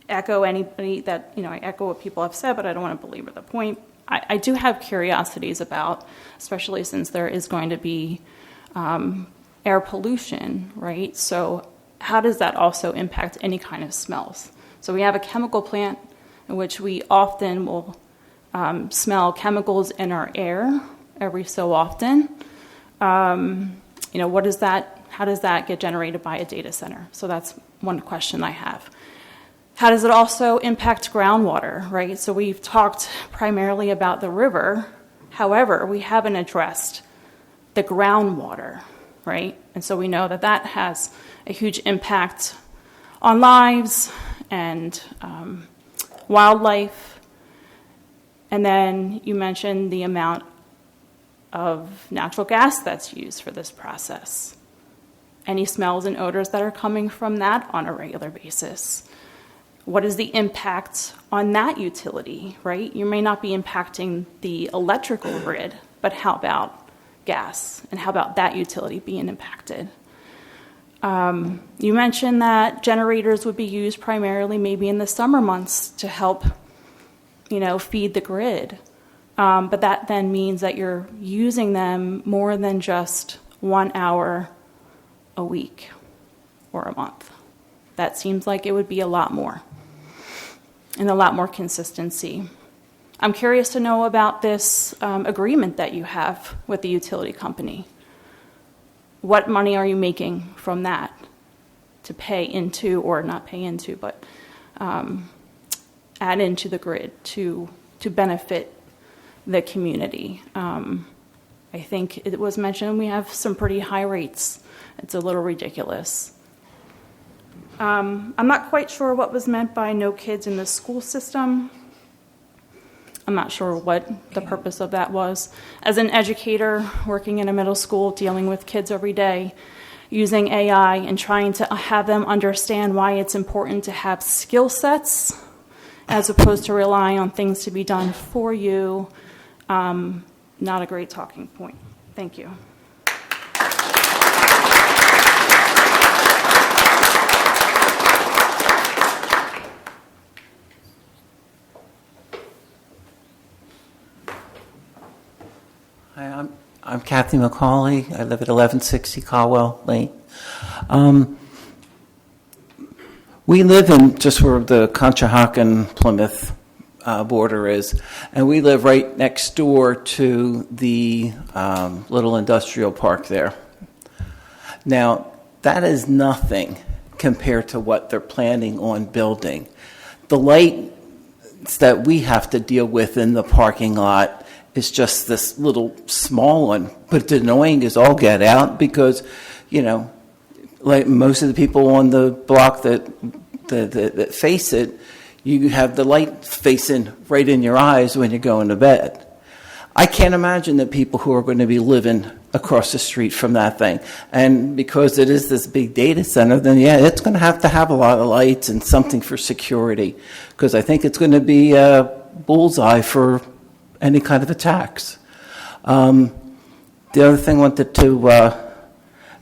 echo anybody that, I echo what people have said, but I don't want to belabor the point. I do have curiosities about, especially since there is going to be air pollution, right? So how does that also impact any kind of smells? So we have a chemical plant in which we often will smell chemicals in our air every so often. What is that? How does that get generated by a data center? So that's one question I have. How does it also impact groundwater, right? So we've talked primarily about the river. However, we haven't addressed the groundwater, right? And so we know that that has a huge impact on lives and wildlife. And then you mentioned the amount of natural gas that's used for this process. Any smells and odors that are coming from that on a regular basis. What is the impact on that utility, right? You may not be impacting the electrical grid, but how about gas? And how about that utility being impacted? You mentioned that generators would be used primarily maybe in the summer months to help, feed the grid. But that then means that you're using them more than just 1 hour a week or a month. That seems like it would be a lot more and a lot more consistency. I'm curious to know about this agreement that you have with the utility company. What money are you making from that to pay into, or not pay into, but add into the grid to benefit the community? I think it was mentioned we have some pretty high rates. It's a little ridiculous. I'm not quite sure what was meant by no kids in the school system. I'm not sure what the purpose of that was. As an educator working in a middle school, dealing with kids every day, using AI and trying to have them understand why it's important to have skill sets as opposed to relying on things to be done for you, not a great talking point. Thank you. Hi, I'm Kathy McCauley. I live at 1160 Caldwell Lane. We live in just where the Conshohocken-Plymouth border is, and we live right next door to the little industrial park there. Now, that is nothing compared to what they're planning on building. The lights that we have to deal with in the parking lot is just this little small one, but it's annoying as all get out because, like most of the people on the block that face it, you have the light facing right in your eyes when you're going to bed. I can't imagine the people who are going to be living across the street from that thing. And because it is this big data center, then yeah, it's going to have a lot of lights and something for security, because I think it's going to be a bullseye for any kind of attacks. The other thing I wanted to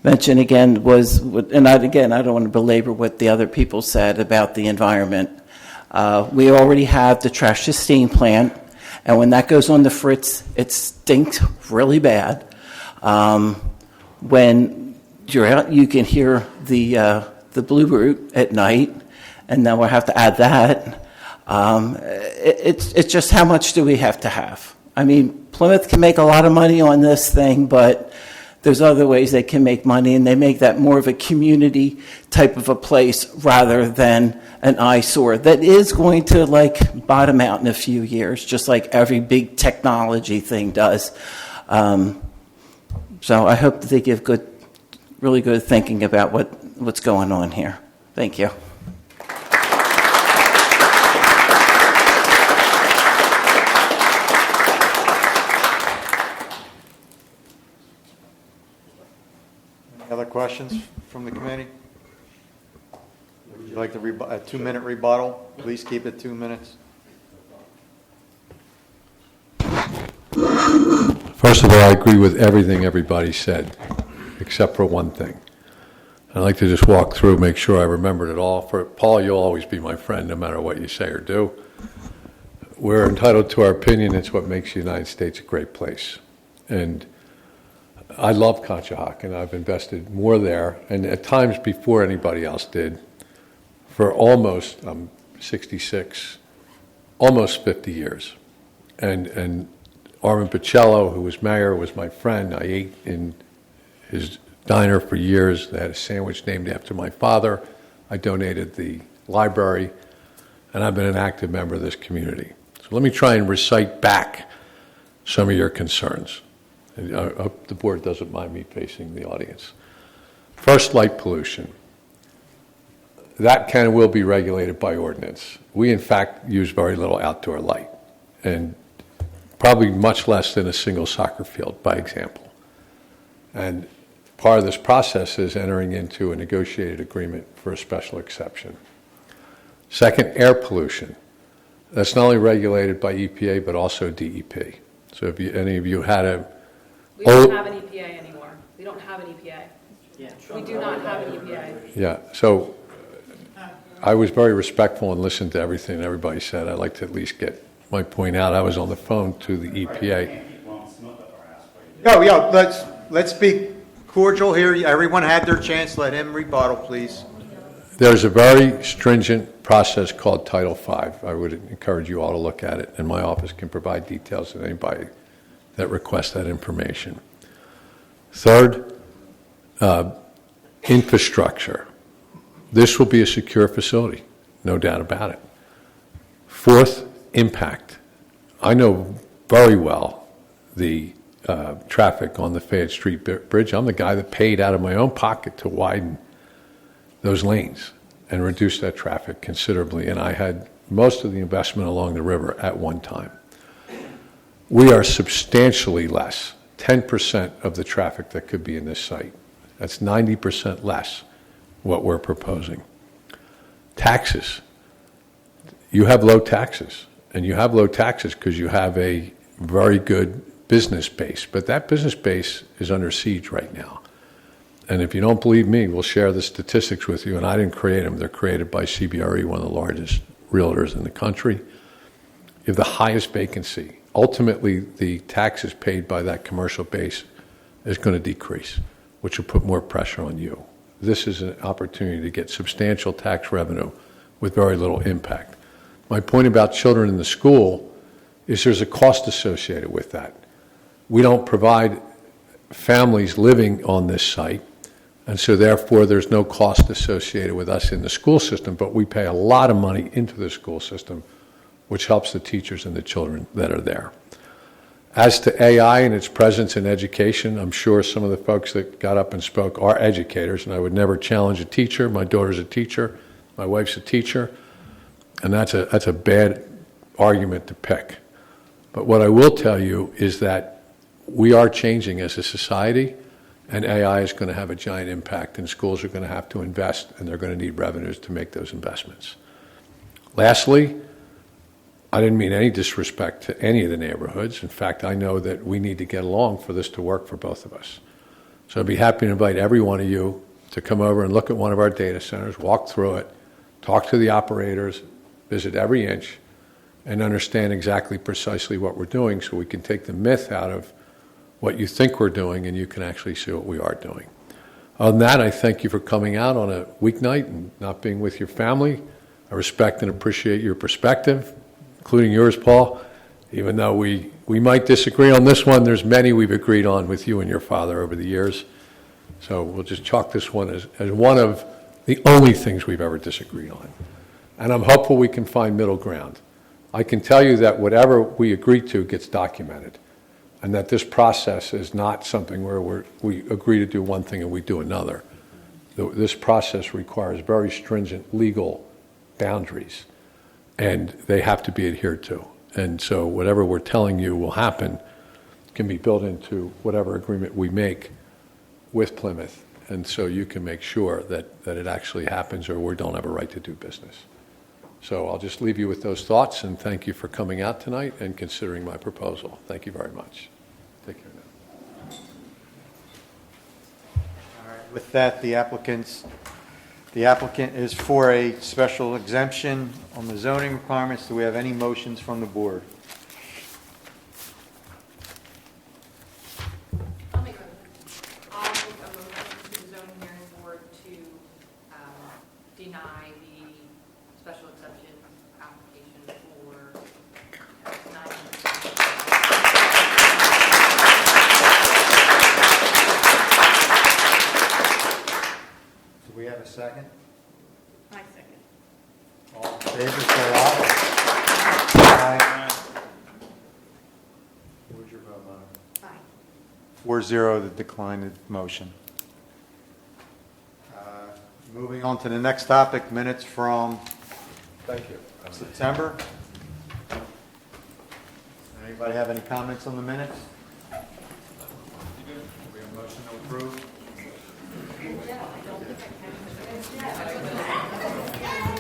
mention again was, and I don't want to belabor what the other people said about the environment. We already have the trash sustain plant, and when that goes on the fritz, it stinks really bad. When you're out, you can hear the Blue Root at night, and then we'll have to add that. It's just how much do we have to have? I mean, Plymouth can make a lot of money on this thing, but there's other ways they can make money, and they make that more of a community type of a place rather than an eyesore that is going to like bottom out in a few years, just like every big technology thing does. So I hope that they give really good thinking about what's going on here. Thank you. Any other questions from the committee? Would you like a 2-minute rebuttal? Please keep it 2 minutes. First of all, I agree with everything everybody said, except for one thing. I'd like to just walk through, make sure I remembered it all. For Paul, you'll always be my friend, no matter what you say or do. We're entitled to our opinion. It's what makes the United States a great place. And I love Conshohocken. I've invested more there, and at times before anybody else did, for almost, I'm 66, almost 50 years. And Armin Pacello, who was mayor, was my friend. I ate in his diner for years. They had a sandwich named after my father. I donated the library, and I've been an active member of this community. So let me try and recite back some of your concerns. And I hope the board doesn't mind me facing the audience. First, light pollution. That can and will be regulated by ordinance. We, in fact, use very little outdoor light, and probably much less than a single soccer field, by example. And part of this process is entering into a negotiated agreement for a special exception. Second, air pollution. That's not only regulated by EPA, but also DEP. So if any of you had a... We don't have an EPA anymore. We don't have an EPA. We do not have an EPA. Yeah, so I was very respectful and listened to everything everybody said. I'd like to at least get my point out. I was on the phone to the EPA. No, yeah, let's be cordial here. Everyone had their chance. Let him rebuttal, please. There's a very stringent process called Title V. I would encourage you all to look at it, and my office can provide details to anybody that requests that information. Third, infrastructure. This will be a secure facility, no doubt about it. Fourth, impact. I know very well the traffic on the Fayette Street Bridge. I'm the guy that paid out of my own pocket to widen those lanes and reduce that traffic considerably, and I had most of the investment along the river at one time. We are substantially less, 10% of the traffic that could be in this site. That's 90% less what we're proposing. Taxes. You have low taxes, and you have low taxes because you have a very good business base, but that business base is under siege right now. And if you don't believe me, we'll share the statistics with you, and I didn't create them. They're created by CBRE, one of the largest realtors in the country. You have the highest vacancy. Ultimately, the taxes paid by that commercial base is going to decrease, which will put more pressure on you. This is an opportunity to get substantial tax revenue with very little impact. My point about children in the school is there's a cost associated with that. We don't provide families living on this site, and so therefore there's no cost associated with us in the school system, but we pay a lot of money into the school system, which helps the teachers and the children that are there. As to AI and its presence in education, I'm sure some of the folks that got up and spoke are educators, and I would never challenge a teacher. My daughter's a teacher. My wife's a teacher. And that's a bad argument to pick. But what I will tell you is that we are changing as a society, and AI is going to have a giant impact, and schools are going to have to invest, and they're going to need revenues to make those investments. Lastly, I didn't mean any disrespect to any of the neighborhoods. In fact, I know that we need to get along for this to work for both of us. So I'd be happy to invite every one of you to come over and look at one of our data centers, walk through it, talk to the operators, visit every inch, and understand exactly precisely what we're doing so we can take the myth out of what you think we're doing and you can actually see what we are doing. Other than that, I thank you for coming out on a weeknight and not being with your family. I respect and appreciate your perspective, including yours, Paul. Even though we might disagree on this one, there's many we've agreed on with you and your father over the years. So we'll just chalk this one as one of the only things we've ever disagreed on. And I'm hopeful we can find middle ground. I can tell you that whatever we agree to gets documented, and that this process is not something where we agree to do one thing and we do another. This process requires very stringent legal boundaries, and they have to be adhered to. And so whatever we're telling you will happen can be built into whatever agreement we make with Plymouth, and so you can make sure that it actually happens or we don't have a right to do business. So I'll just leave you with those thoughts, and thank you for coming out tonight and considering my proposal. Thank you very much. Take care now. All right, with that, the applicant is for a special exemption on the zoning requirements. Do we have any motions from the board? I'll make a motion to the zoning hearing board to deny the special exception application for 9. Do we have a second? I second. All in favor, say aye. Aye. Where's your vote, Monica? Aye. 4-0 to decline the motion. Moving on to the next topic, minutes from September. Anybody have any comments on the minutes? We have a motion to approve.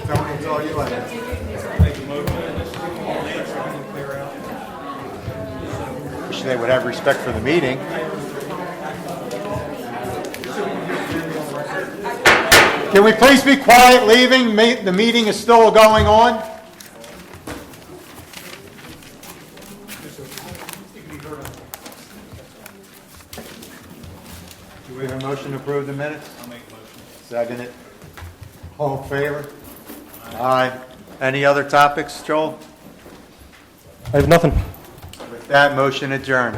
Tony, it's all you. Wish they would have respect for the meeting. Can we please be quiet leaving? The meeting is still going on. Do we have a motion to approve the minutes? I'll make a motion. Second it. All in favor? Aye. Any other topics, Joel? I have nothing. With that, motion adjourned.